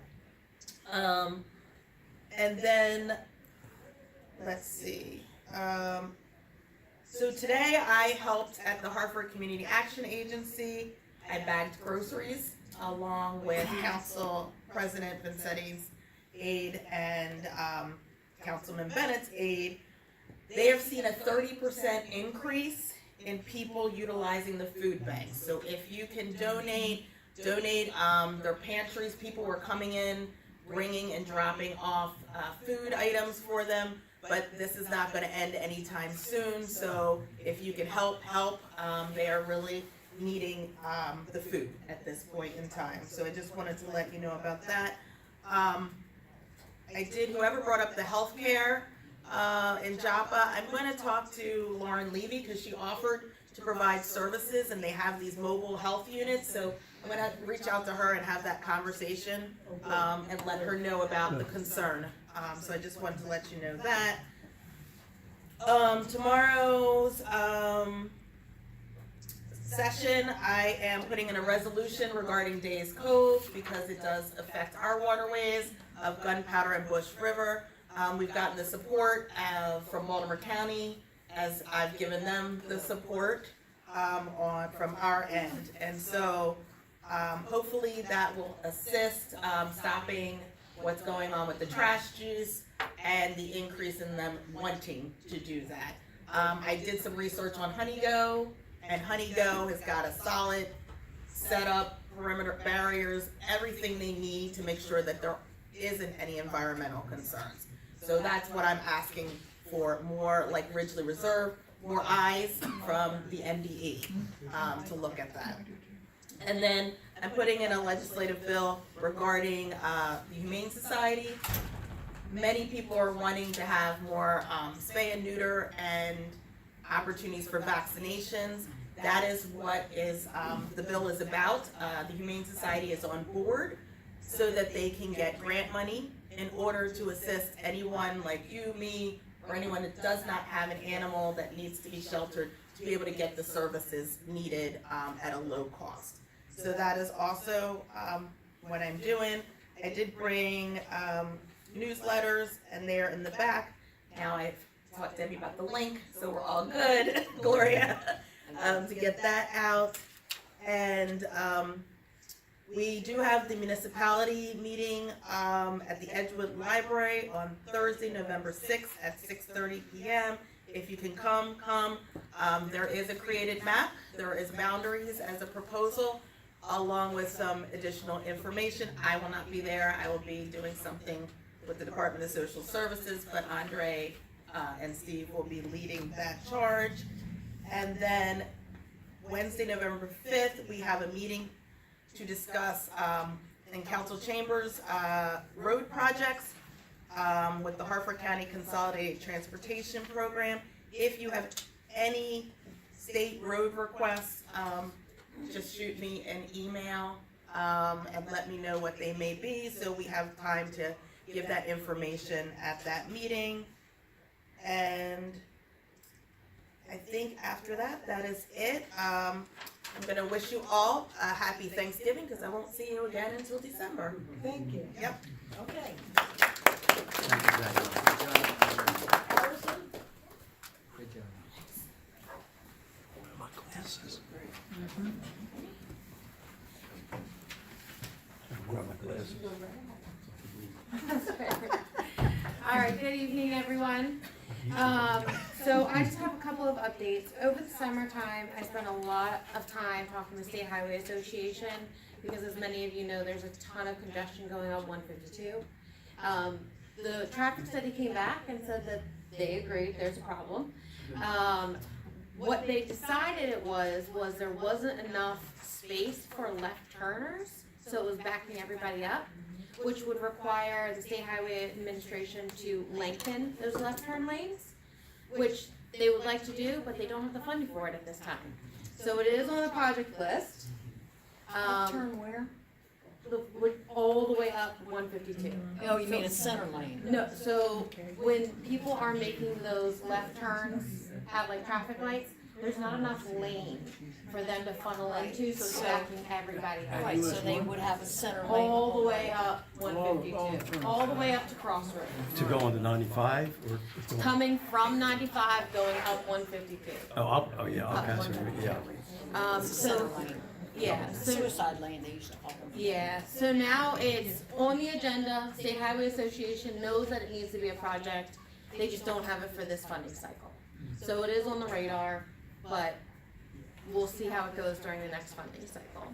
And then, let's see. So today I helped at the Harford Community Action Agency. I bagged groceries along with Council President Vincetti's aide and Councilman Bennett's aide. They have seen a 30% increase in people utilizing the food banks. So if you can donate donate their pantries. People were coming in, bringing and dropping off food items for them, but this is not going to end anytime soon. So if you can help. They are really needing the food at this point in time. So I just wanted to let you know about that. Whoever brought up the healthcare in Joppa, I'm going to talk to Lauren Levy because she offered to provide services, and they have these mobile health units. So I'm going to reach out to her and have that conversation and let her know about the concern. So I just wanted to let you know that. Tomorrow's session, I am putting in a resolution regarding Days Cove because it does affect our waterways of Gunpowder and Bush River. We've gotten the support from Baltimore County, as I've given them the support from our end. And so hopefully that will assist stopping what's going on with the trash juice and the increase in them wanting to do that. I did some research on HoneyGo, and HoneyGo has got a solid setup, perimeter barriers, everything they need to make sure that there isn't any environmental concerns. So that's what I'm asking for, more like Ridgely Reserve, more eyes from the MDE to look at that. And then I'm putting in a legislative bill regarding the Humane Society. Many people are wanting to have more spay and neuter and opportunities for vaccinations. That is what the bill is about. The Humane Society is on board so that they can get grant money in order to assist anyone like you, me, or anyone that does not have an animal that needs to be sheltered to be able to get the services needed at a low cost. So that is also what I'm doing. I did bring newsletters, and they're in the back. Now I've talked to Debbie about the link, so we're all good, Gloria, to get that out. And we do have the municipality meeting at the Edgewood Library on Thursday, November 6th at 6:30 p.m. If you can come. There is a created map. There is boundaries as a proposal, along with some additional information. I will not be there. I will be doing something with the Department of Social Services, but Andre and Steve will be leading that charge. And then Wednesday, November 5th, we have a meeting to discuss in council chambers road projects with the Harford County Consolidated Transportation Program. If you have any state road requests, just shoot me an email and let me know what they may be, so we have time to give that information at that meeting. And I think after that, that is it. I'm going to wish you all a happy Thanksgiving because I won't see you again until December.
Thank you.
Yep.
Okay.
Good job.
My glasses. Grab my glasses.
All right, good evening, everyone. So I just have a couple of updates. Over the summertime, I spent a lot of time talking to the State Highway Association because, as many of you know, there's a ton of congestion going on 152. The traffic study came back and said that they agreed there's a problem. What they decided it was there wasn't enough space for left turners, so it was backing everybody up, which would require the State Highway Administration to lengthen those left turn lanes, which they would like to do, but they don't have the funding for it at this time. So it is on the project list.
Turn where?
All the way up 152.
Oh, you mean a center lane?
No, so when people are making those left turns at like traffic lights, there's not enough lane for them to funnel into, so it's backing everybody up.
Right, so they would have a center lane.
All the way up 152, all the way up to Crossroads.
To go on to 95 or?
Coming from 95, going up 152.
Oh, up, oh, yeah, okay, so, yeah.
So, yeah.
Suicide lane, they used to call them.
Yeah, so now it's on the agenda. State Highway Association knows that it needs to be a project. They just don't have it for this funding cycle. So it is on the radar, but we'll see how it goes during the next funding cycle.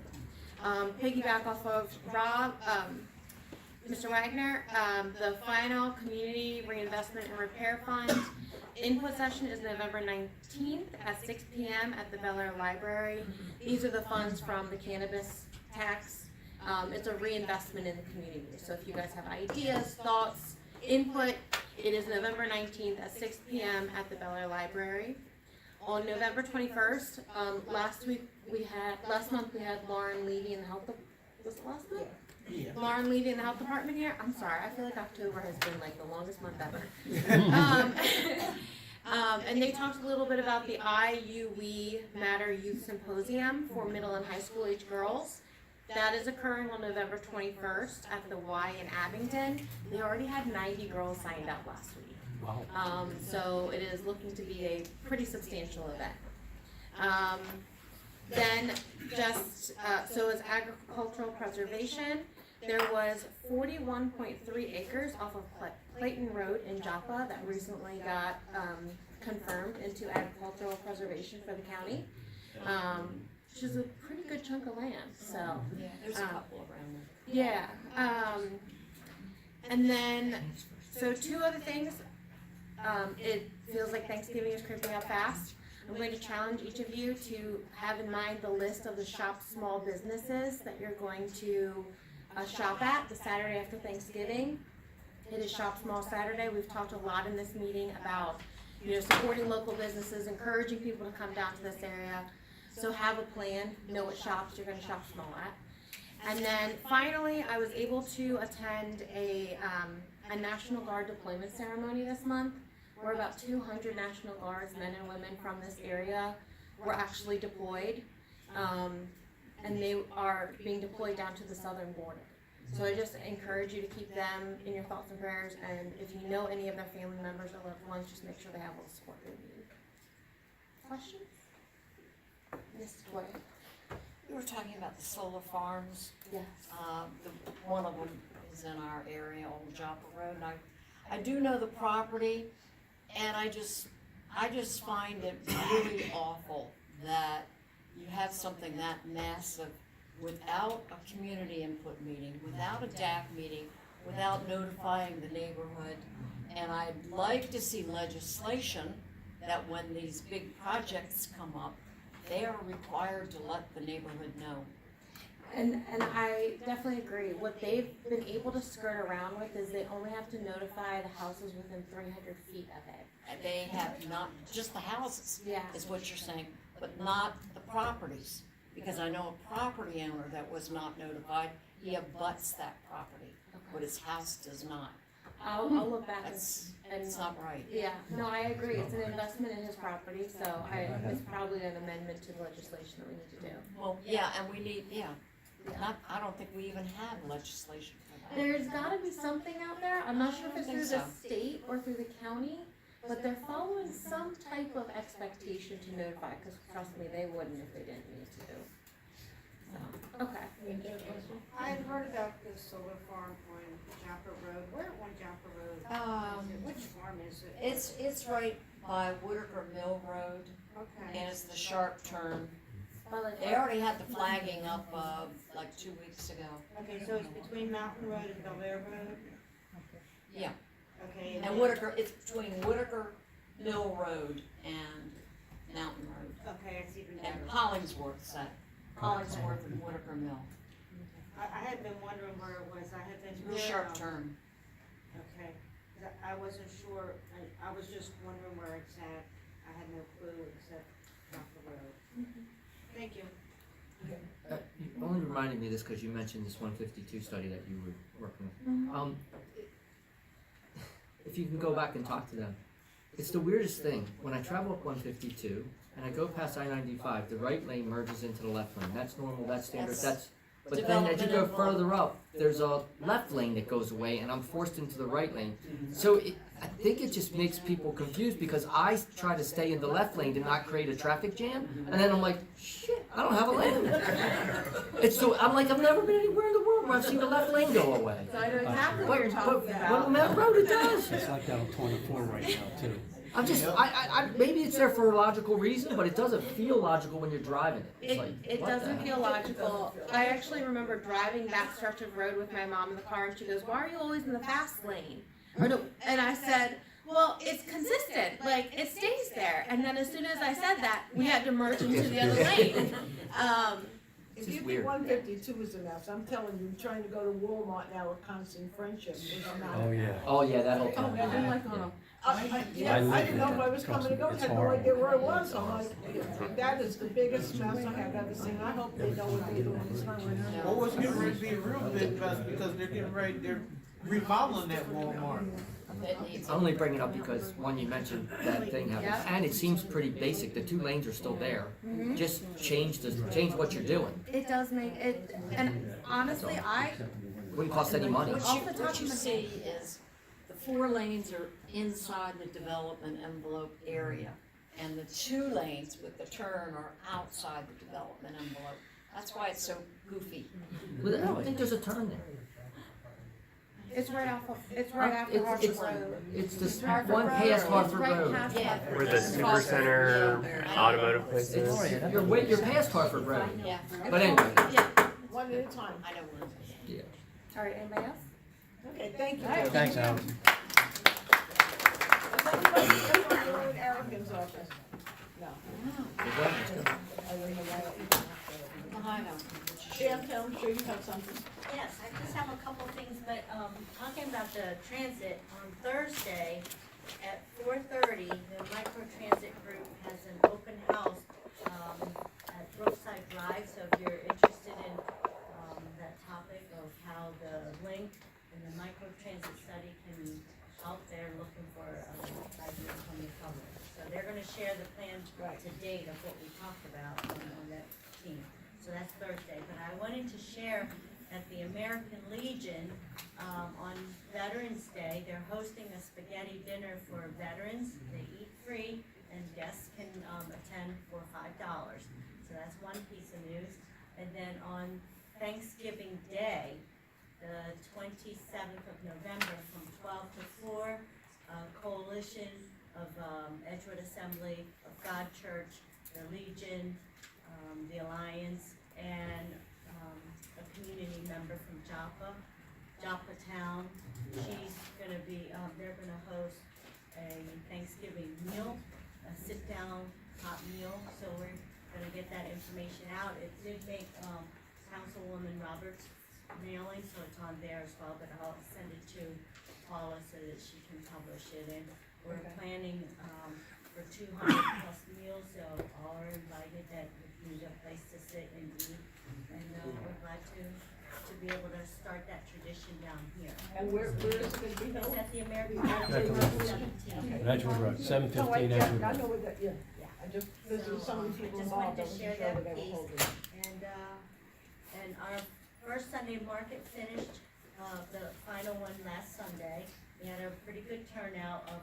piggyback off of Rob, Mr. Wagner, the final community reinvestment and repair fund input session is November 19th at 6 p.m. at the Bel Air Library. These are the funds from the cannabis tax. It's a reinvestment in the community. So if you guys have ideas, thoughts, input, it is November 19th at 6 p.m. at the Bel Air Library. On November 21st, last month we had Lauren Levy in the health, was it last month? Yeah. Lauren Levy in the health department here. I'm sorry, I feel like October has been like the longest month ever. And they talked a little bit about the We Matter Youth Symposium for middle and high school age girls. That is occurring on November 21st at the Y in Abington. They already had 90 girls signed up last week. Wow. So it is looking to be a pretty substantial event. Then so as agricultural preservation, there was 41.3 acres off of Clayton Road in Joppa that recently got confirmed into agricultural preservation for the county. Which is a pretty good chunk of land, so.
Yeah, there's a couple around there.
Yeah, and then, so two other things. It feels like Thanksgiving is creeping up fast. I'm going to challenge each of you to have in mind the list of the shop small businesses that you're going to shop at the Saturday after Thanksgiving. It is Shop Small Saturday. We've talked a lot in this meeting about, supporting local businesses, encouraging people to come down to this area. So have a plan, know what shops you're going to shop small at. And then finally, I was able to attend a National Guard deployment ceremony this month, where about 200 National Guards, men and women from this area, were actually deployed. And they are being deployed down to the southern border. So I just encourage you to keep them in your thoughts and prayers, and if you know any of their family members or loved ones, just make sure they have all the support they need. Questions? Mrs. Boyd.
You were talking about the solar farms.
Yes.
One of them is in our area, Old Joppa Road. And I do know the property, and I just find it really awful that you have something that massive without a community input meeting, without a DAC meeting, without notifying the neighborhood. And I'd like to see legislation that when these big projects come up, they are required to let the neighborhood know.
And I definitely agree. What they've been able to skirt around with is they only have to notify the houses within 300 feet of it.
And they have not, just the houses,
Yeah.
is what you're saying, but not the properties. Because I know a property owner that was not notified, he abuts that property, but his house does not.
I'll look back and
It's not right.
Yeah, no, I agree. It's an investment in his property, so it's probably an amendment to the legislation that we need to do.
Well, yeah, and we need, I don't think we even have legislation for that.
There's gotta be something out there. I'm not sure if it's
I think
through the
so.
state or through the county, but they're following some type of expectation to notify, because trust me, they wouldn't if they didn't need to. So, okay.
I had heard about this solar farm on Joppa Road. Where on Joppa Road? Which farm is it?
It's right by Whitaker Mill Road,
Okay.
and it's the sharp turn. They already had the flagging up, like 2 weeks ago.
Okay, so it's between Mountain Road and Bel Air Road?
Yeah.
Okay.
And Whitaker, it's between Whitaker Mill Road and Mountain Road.
Okay, it's even
And
better.
Hollingsworth's that, Hollingsworth and Whitaker Mill.
I had been wondering where it was. I had been.
Real sharp turn.
Okay, 'cause I wasn't sure, I was just wondering where it's at. I had no clue except off the road. Thank you.
You only reminded me of this because you mentioned this 152 study that you were working with.
Mhm.
If you can go back and talk to them, it's the weirdest thing. When I travel up 152 and I go past I-95, the right lane merges into the left lane. That's normal, that's standard, but then as you go further up, there's a left lane that goes away and I'm forced into the right lane. So I think it just makes people confused because I try to stay in the left lane to not create a traffic jam, and then I'm like, shit, I don't have a lane. I'm like, I've never been anywhere in the world where I've seen the left lane go away.
So I know exactly what you're talking about.
But on that road it does.
It's like that on 24 right now too.
I'm just, maybe it's there for a logical reason, but it doesn't feel logical when you're driving it. It's like,
It
what the
doesn't
heck?
feel logical. I actually remember driving that stretch of road with my mom in the car, and she goes, "Why are you always in the fast lane?" Or no, and I said, "Well, it's consistent. Like it stays there." And then as soon as I said that, we had to merge into the other lane.
If you think 152 is enough, I'm telling you, trying to go to Walmart now with Constant Friendship is not.
Oh, yeah.
Oh, yeah, that'll.
Oh, yeah, they're like on a. I
live
didn't know if I was coming to go, I
it's
had no
horrible.
idea where it was, I'm like, that is the biggest mess I have ever seen, I hope they know what they're doing this time.
Well, it's getting ready to be a real big mess because they're remodeling that Walmart.
I only bring it up because one, you mentioned that thing happens,
Yeah.
and it seems pretty basic. The 2 lanes are still there.
Mhm.
Just change what you're doing.
It does make it, and honestly, I
Wouldn't cost any money.
What you see is the 4 lanes are inside the development envelope area, and the 2 lanes with the turn are outside the development envelope. That's why it's so goofy.
But I don't think there's a turn there.
it's right after Harford Road.
It's this
Harford
one
Road.
past
It's
Harford
right
Road.
past Harford
Where the
Road.
Supercenter automotive place is.
You're past Harford Road.
Yeah.
But anyway.
One at a time.
I know where it is.
Yeah.
All right, anybody else?
Okay, thank you.
Thanks, Alex.
You're in Erica's office. No. I don't know why.
I know.
Chantel, I'm sure you have something.
Yes, I just have a couple of things, but, talking about the transit, on Thursday at 4:30, the microtransit group has an open house, at Brookside Drive, so if you're interested in, that topic of how the link and the microtransit study can help, they're looking for, ideas from the public. So they're gonna share the plan to date of what we talked about on that team. So that's Thursday, but I wanted to share at the American Legion, on Veterans Day, they're hosting a spaghetti dinner for veterans. They eat free and guests can, attend for $5. So that's one piece of news. And then on Thanksgiving Day, the 27th of November, from 12 to 4, coalition of, Edgewood Assembly of God Church, the Legion, the Alliance, and a community member from Joppa, Joppatowne. She's gonna be, they're gonna host a Thanksgiving meal, a sit-down hot meal, so we're gonna get that information out. It did make, Councilwoman Roberts' mailing, so it's on there as well, but I'll send it to Paula so that she can publish it. And we're planning, for 200 plus meals, so all are invited that need a place to sit and eat. And, we're glad to be able to start that tradition down here.
And where is it gonna be held?
It's at the American Legion, 17.
Edgewood Road, 715
No, I
Edgewood
know
Road.
where that, yeah. I just, there's so many people
I just
involved,
wanted
I
to
wasn't
share
sure where
that
they were
piece.
holding.
And our first Sunday market finished, the final one last Sunday. We had a pretty good turnout of,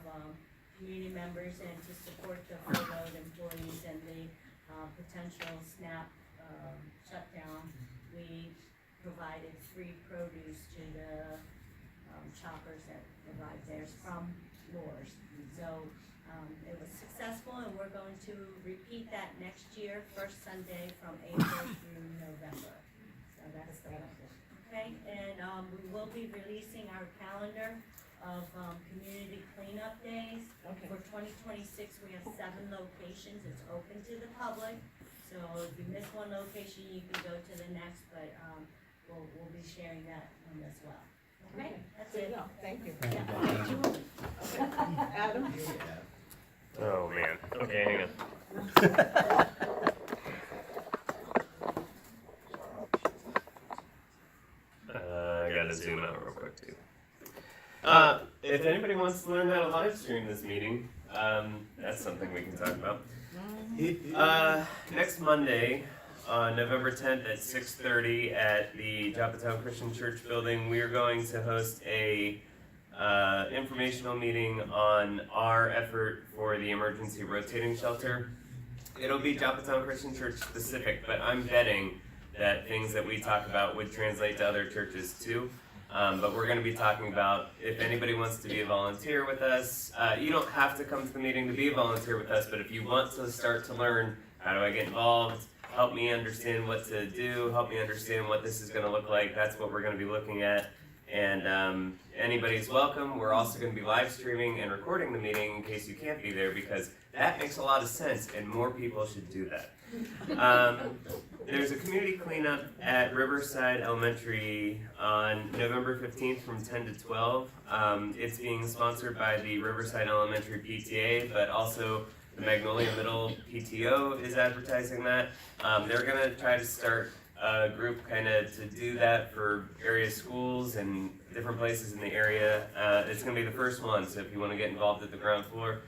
community members and to support the furloughed employees and the, potential SNAP, shutdown. We provided free produce to the, shoppers that provide theirs from Lowe's. So, it was successful, and we're going to repeat that next year, first Sunday from April through November. So that's the, okay, and, we will be releasing our calendar of, community cleanup days.
Okay.
For 2026, we have 7 locations, it's open to the public, so if you miss one location, you can go to the next, but, we'll be sharing that one as well. Okay, that's it.
No, thank you.
Yeah.
Okay. Adam?
Oh, man. Okay, hang on. I gotta zoom out real quick, too. If anybody wants to learn how to live stream this meeting, that's something we can talk about. Next Monday, November 10th at 6:30 at the Joppatowne Christian Church building, we are going to host a informational meeting on our effort for the emergency rotating shelter. It'll be Joppatowne Christian Church specific, but I'm betting that things that we talk about would translate to other churches too. But we're going to be talking about if anybody wants to be a volunteer with us. You don't have to come to the meeting to be a volunteer with us, but if you want to start to learn how do I get involved, help me understand what to do, help me understand what this is going to look like, that's what we're going to be looking at. And anybody's welcome. We're also going to be live streaming and recording the meeting in case you can't be there, because that makes a lot of sense and more people should do that. There's a community cleanup at Riverside Elementary on November 15th from 10 to 12. It's being sponsored by the Riverside Elementary PTA, but also the Magnolia Middle PTO is advertising that. They're going to try to start a group kind of to do that for area schools and different places in the area. It's going to be the first one, so if you want to get involved at the ground floor,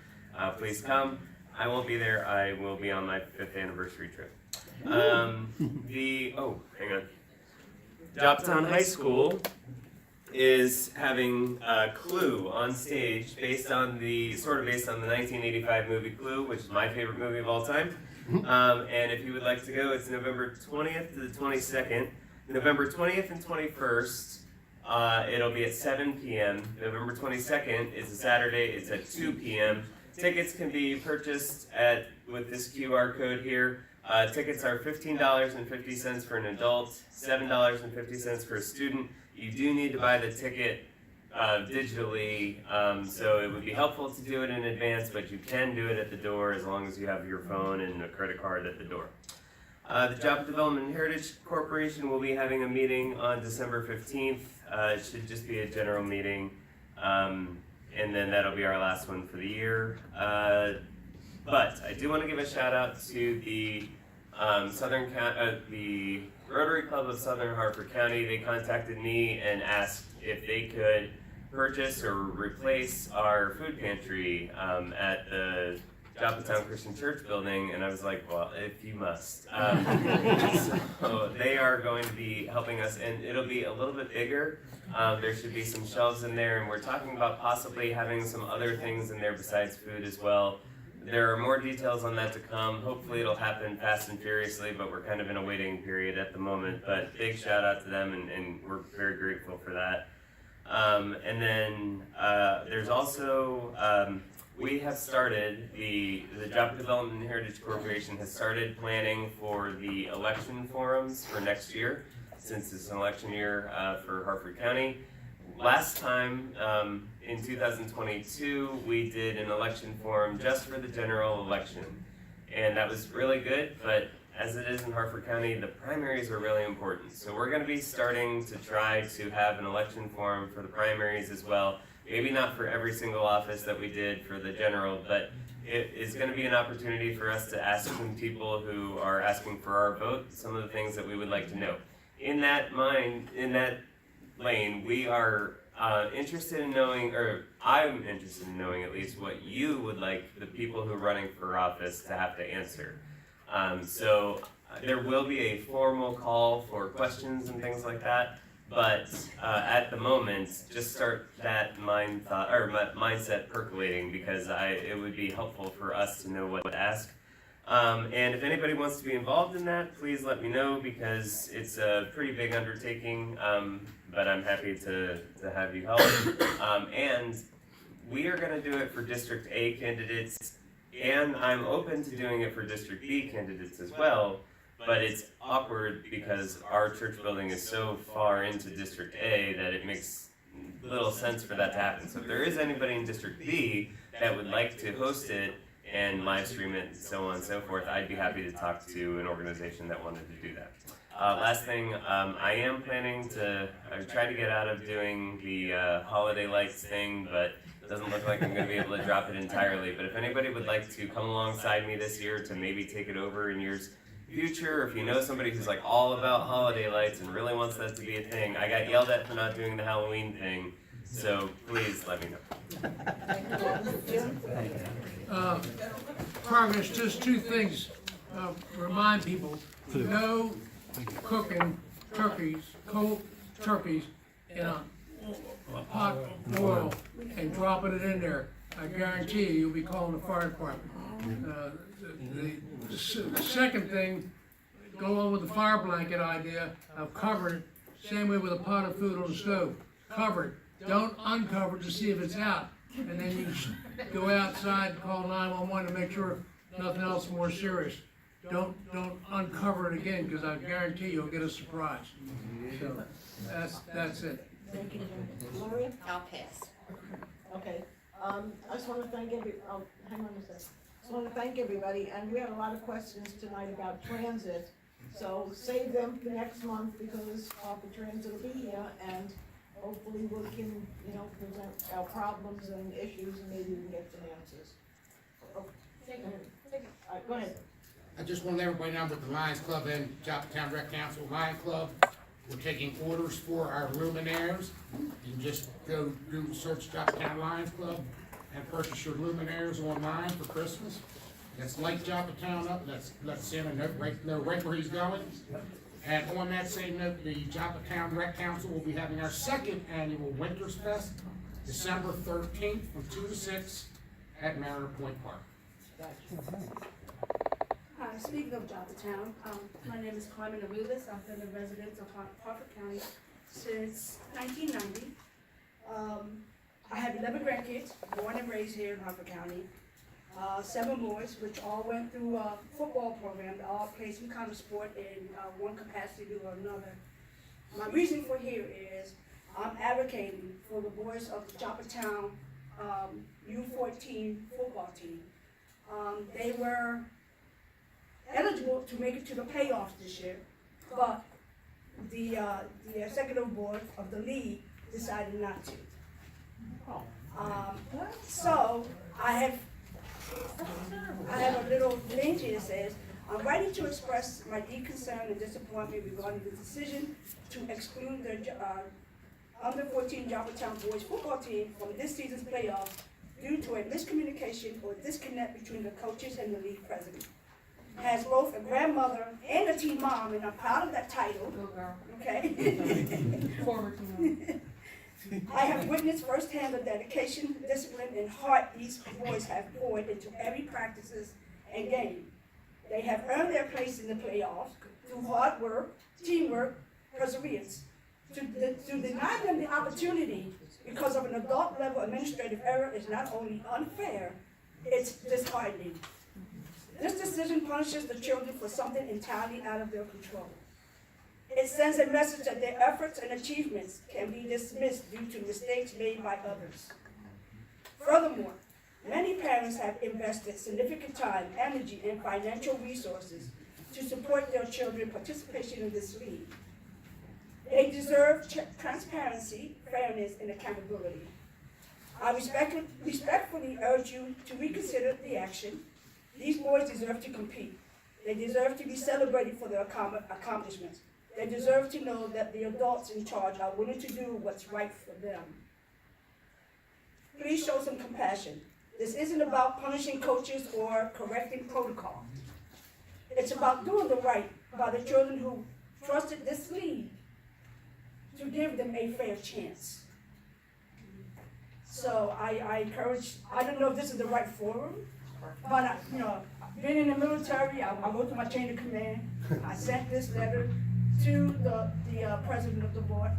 please come. I won't be there. I will be on my 5th anniversary trip. Hang on. Joppatowne High School is having Clue on stage based on the 1985 movie Clue, which is my favorite movie of all time. And if you would like to go, it's November 20th to the 22nd. November 20th and 21st, it'll be at 7 p.m. November 22nd is a Saturday, it's at 2 p.m. Tickets can be purchased with this QR code here. Tickets are $15.50 for an adult, $7.50 for a student. You do need to buy the ticket digitally, so it would be helpful to do it in advance, but you can do it at the door as long as you have your phone and a credit card at the door. The Joppa Development and Heritage Corporation will be having a meeting on December 15th. It should just be a general meeting. And then that'll be our last one for the year. But I do want to give a shout out to the the Rotary Club of Southern Harford County. They contacted me and asked if they could purchase or replace our food pantry at the Joppatowne Christian Church building, and I was like, well, if you must. So they are going to be helping us, and it'll be a little bit bigger. There should be some shelves in there, and we're talking about possibly having some other things in there besides food as well. There are more details on that to come. Hopefully it'll happen fast and furiously, but we're kind of in a waiting period at the moment. But big shout out to them, and we're very grateful for that. And then there's also, we have started, the Joppa Development and Heritage Corporation has started planning for the election forums for next year, since it's an election year for Harford County. Last time, in 2022, we did an election forum just for the general election. And that was really good, but as it is in Harford County, the primaries are really important. So we're going to be starting to try to have an election forum for the primaries as well. Maybe not for every single office that we did for the general, but it is going to be an opportunity for us to ask some people who are asking for our vote some of the things that we would like to know. In that lane, we are interested in knowing, or I'm interested in knowing at least, what you would like the people who are running for office to have to answer. So there will be a formal call for questions and things like that, but at the moment, just start that mindset percolating, because it would be helpful for us to know what to ask. And if anybody wants to be involved in that, please let me know, because it's a pretty big undertaking, but I'm happy to have you help. And we are going to do it for District A candidates, and I'm open to doing it for District B candidates as well, but it's awkward because our church building is so far into District A that it makes little sense for that to happen. So if there is anybody in District B that would like to host it and live stream it and so on and so forth, I'd be happy to talk to an organization that wanted to do that. Last thing, I am planning to, I tried to get out of doing the holiday lights thing, but it doesn't look like I'm going to be able to drop it entirely. But if anybody would like to come alongside me this year to maybe take it over in years future, or if you know somebody who's like all about holiday lights and really wants that to be a thing, I got yelled at for not doing the Halloween thing, so please let me know.
Progress, just two things, remind people, no cooking turkeys, cold turkeys in a pot of oil and dropping it in there. I guarantee you'll be calling the fire department. The second thing, go on with the fire blanket idea of covering it, same way with a pot of food on the stove. cover it. Don't uncover it to see if it's out. And then you go outside and call 911 to make sure nothing else more serious. Don't uncover it again, because I guarantee you'll get a surprise. So, that's it.
Thank you, Gloria?
I'll pass.
Okay, I just wanna thank hang on a sec. Just wanna thank everybody, and we had a lot of questions tonight about transit. So save them for next month, because Harford Transit will be here, and hopefully we can, present our problems and issues, and maybe we can get some answers. All right, go ahead.
I just want to let everybody know with the Lions Club and Joppatowne Rec Council Lion Club, we're taking orders for our luminaires. You can just go search Joppatowne Lions Club and purchase your luminaires online for Christmas. That's Light Joppatowne up, let Santa know right where he's going. And on that same note, the Joppatowne Rec Council will be having our second annual Winters Fest, December 13th from 2 to 6 at Mariner Point Park.
Hi, speaking of Joppatowne, my name is Carmen Arulis. I've been a resident of Harford County since 1990. I have 11 grandkids, born and raised here in Harford County. 7 boys, which all went through a football program. They all played some kind of sport in one capacity or another. My reason for here is I'm advocating for the boys of the Joppatowne U14 football team. They were eligible to make it to the playoffs this year, but the executive board of the league decided not to. So I have a little thing here that says, I'm writing to express my deep concern and disappointment regarding the decision to exclude the under 14 Joppatowne boys football team from this season's playoffs due to a miscommunication or disconnect between the coaches and the league president. As both a grandmother and a team mom, and I'm proud of that title. Okay.
Former team.
I have witnessed firsthand the dedication, discipline, and heart these boys have poured into every practices and game. They have earned their place in the playoffs through hard work, teamwork, perseverance. To deny them the opportunity because of an adult-level administrative error is not only unfair, it's disheartening. This decision punishes the children for something entirely out of their control. It sends a message that their efforts and achievements can be dismissed due to mistakes made by others. Furthermore, many parents have invested significant time, energy, and financial resources to support their children's participation in this league. They deserve transparency, fairness, and accountability. I respectfully urge you to reconsider the action. These boys deserve to compete. They deserve to be celebrated for their accomplishments. They deserve to know that the adults in charge are willing to do what's right for them. Please show some compassion. This isn't about punishing coaches or correcting protocol. It's about doing the right by the children who trusted this league to give them a fair chance. So I encourage, I don't know if this is the right forum, but being in the military, I go through my chain of command. I sent this letter to the president of the board,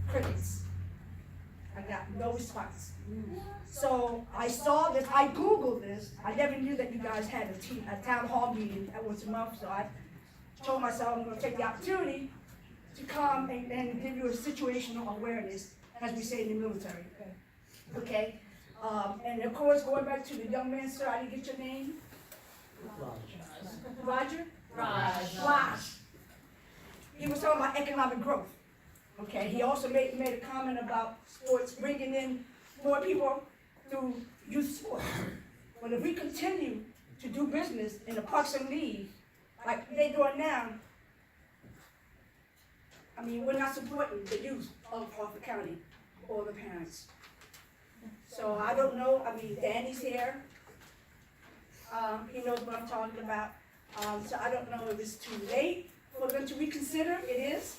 crickets. I got no response. So I saw this, I Googled this. I never knew that you guys had a town hall meeting that once a month, so I told myself I'm gonna take the opportunity to come and give you a situational awareness, as we say in the military, okay? And of course, going back to the young man, sir, I didn't get your name? Roger? Raj. He was talking about economic growth, okay? He also made a comment about sports bringing in more people through youth sports. But if we continue to do business in the Parks and League, like they're doing now, I mean, we're not supporting the youth of Harford County or the parents. So I don't know, I mean, Danny's here. He knows what I'm talking about. So I don't know if it's too late for them to reconsider. It is?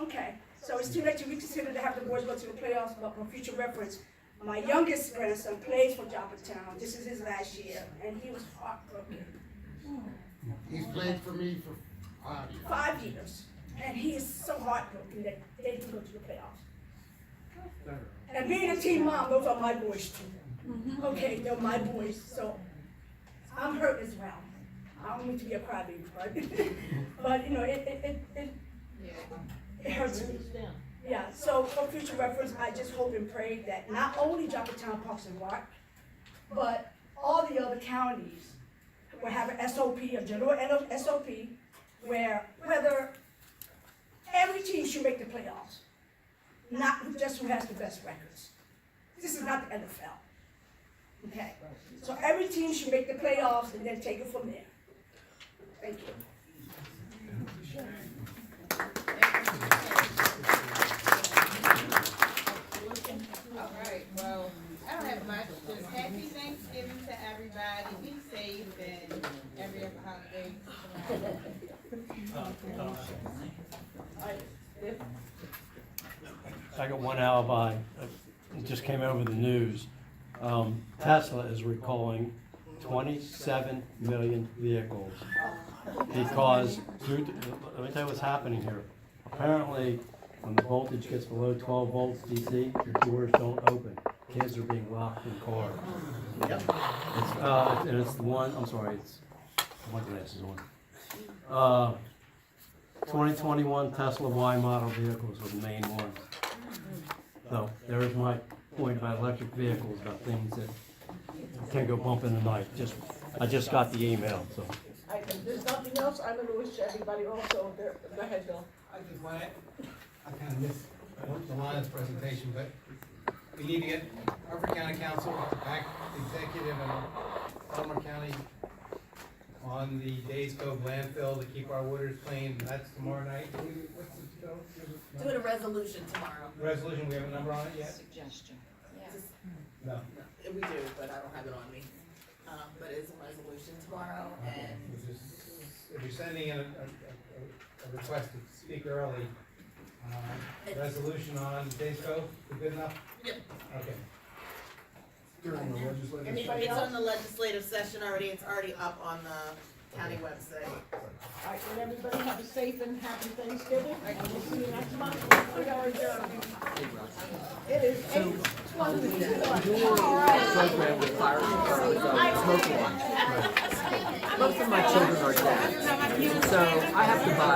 Okay. So it's too late to reconsider to have the boys go to the playoffs, but for future reference, my youngest grandson plays for Joppatowne. This is his last year, and he was heartbroken.
He's played for me for 5 years.
5 years. And he is so heartbroken that they didn't go to the playoffs. And being a teen mom, those are my boys too. Okay, they're my boys, so I'm hurt as well. I don't mean to be a crybaby, but you know, it hurts me. Yeah, so for future reference, I just hope and pray that not only Joppatowne Parks and Rec, but all the other counties will have an SOP, a general SOP, where whether every team should make the playoffs, not just who has the best records. This is not the NFL. Okay, so every team should make the playoffs and then take it from there. Thank you.
All right, well, I don't have much, just happy Thanksgiving to everybody, be safe and every other holiday.
I got one alibi. It just came over the news. Tesla is recalling 27 million vehicles because, let me tell you what's happening here. Apparently, when the voltage gets below 12 volts DC, your doors don't open. Kids are being locked in cars. And it's the one, I'm sorry, it's, my glasses on. 2021 Tesla Y model vehicles are the main ones. So there's my point about electric vehicles, about things that can go bump in the night. I just got the email, so.
If there's nothing else, I'm gonna wish everybody also, go ahead, Bill.
I just want to, I kind of missed the Lions presentation, but we need to get Harford County Council back executive and Palmer County on the Days Cove landfill to keep our waters clean. That's tomorrow night. What's the go?
Doing a resolution tomorrow.
Resolution, we have a number on it yet?
Suggestion.
No.
We do, but I don't have it on me. But it's a resolution tomorrow and.
If you're sending in a request to speak early, resolution on Days Cove, is good enough?
Yep.
Okay.
It's on the legislative session already, it's already up on the county website.
All right, and everybody have a safe and happy Thanksgiving, and we'll see you next month. We are adjourned. It is 8:21. All right.
Program with fire smoking lunch. Most of my children are dead, so I have to buy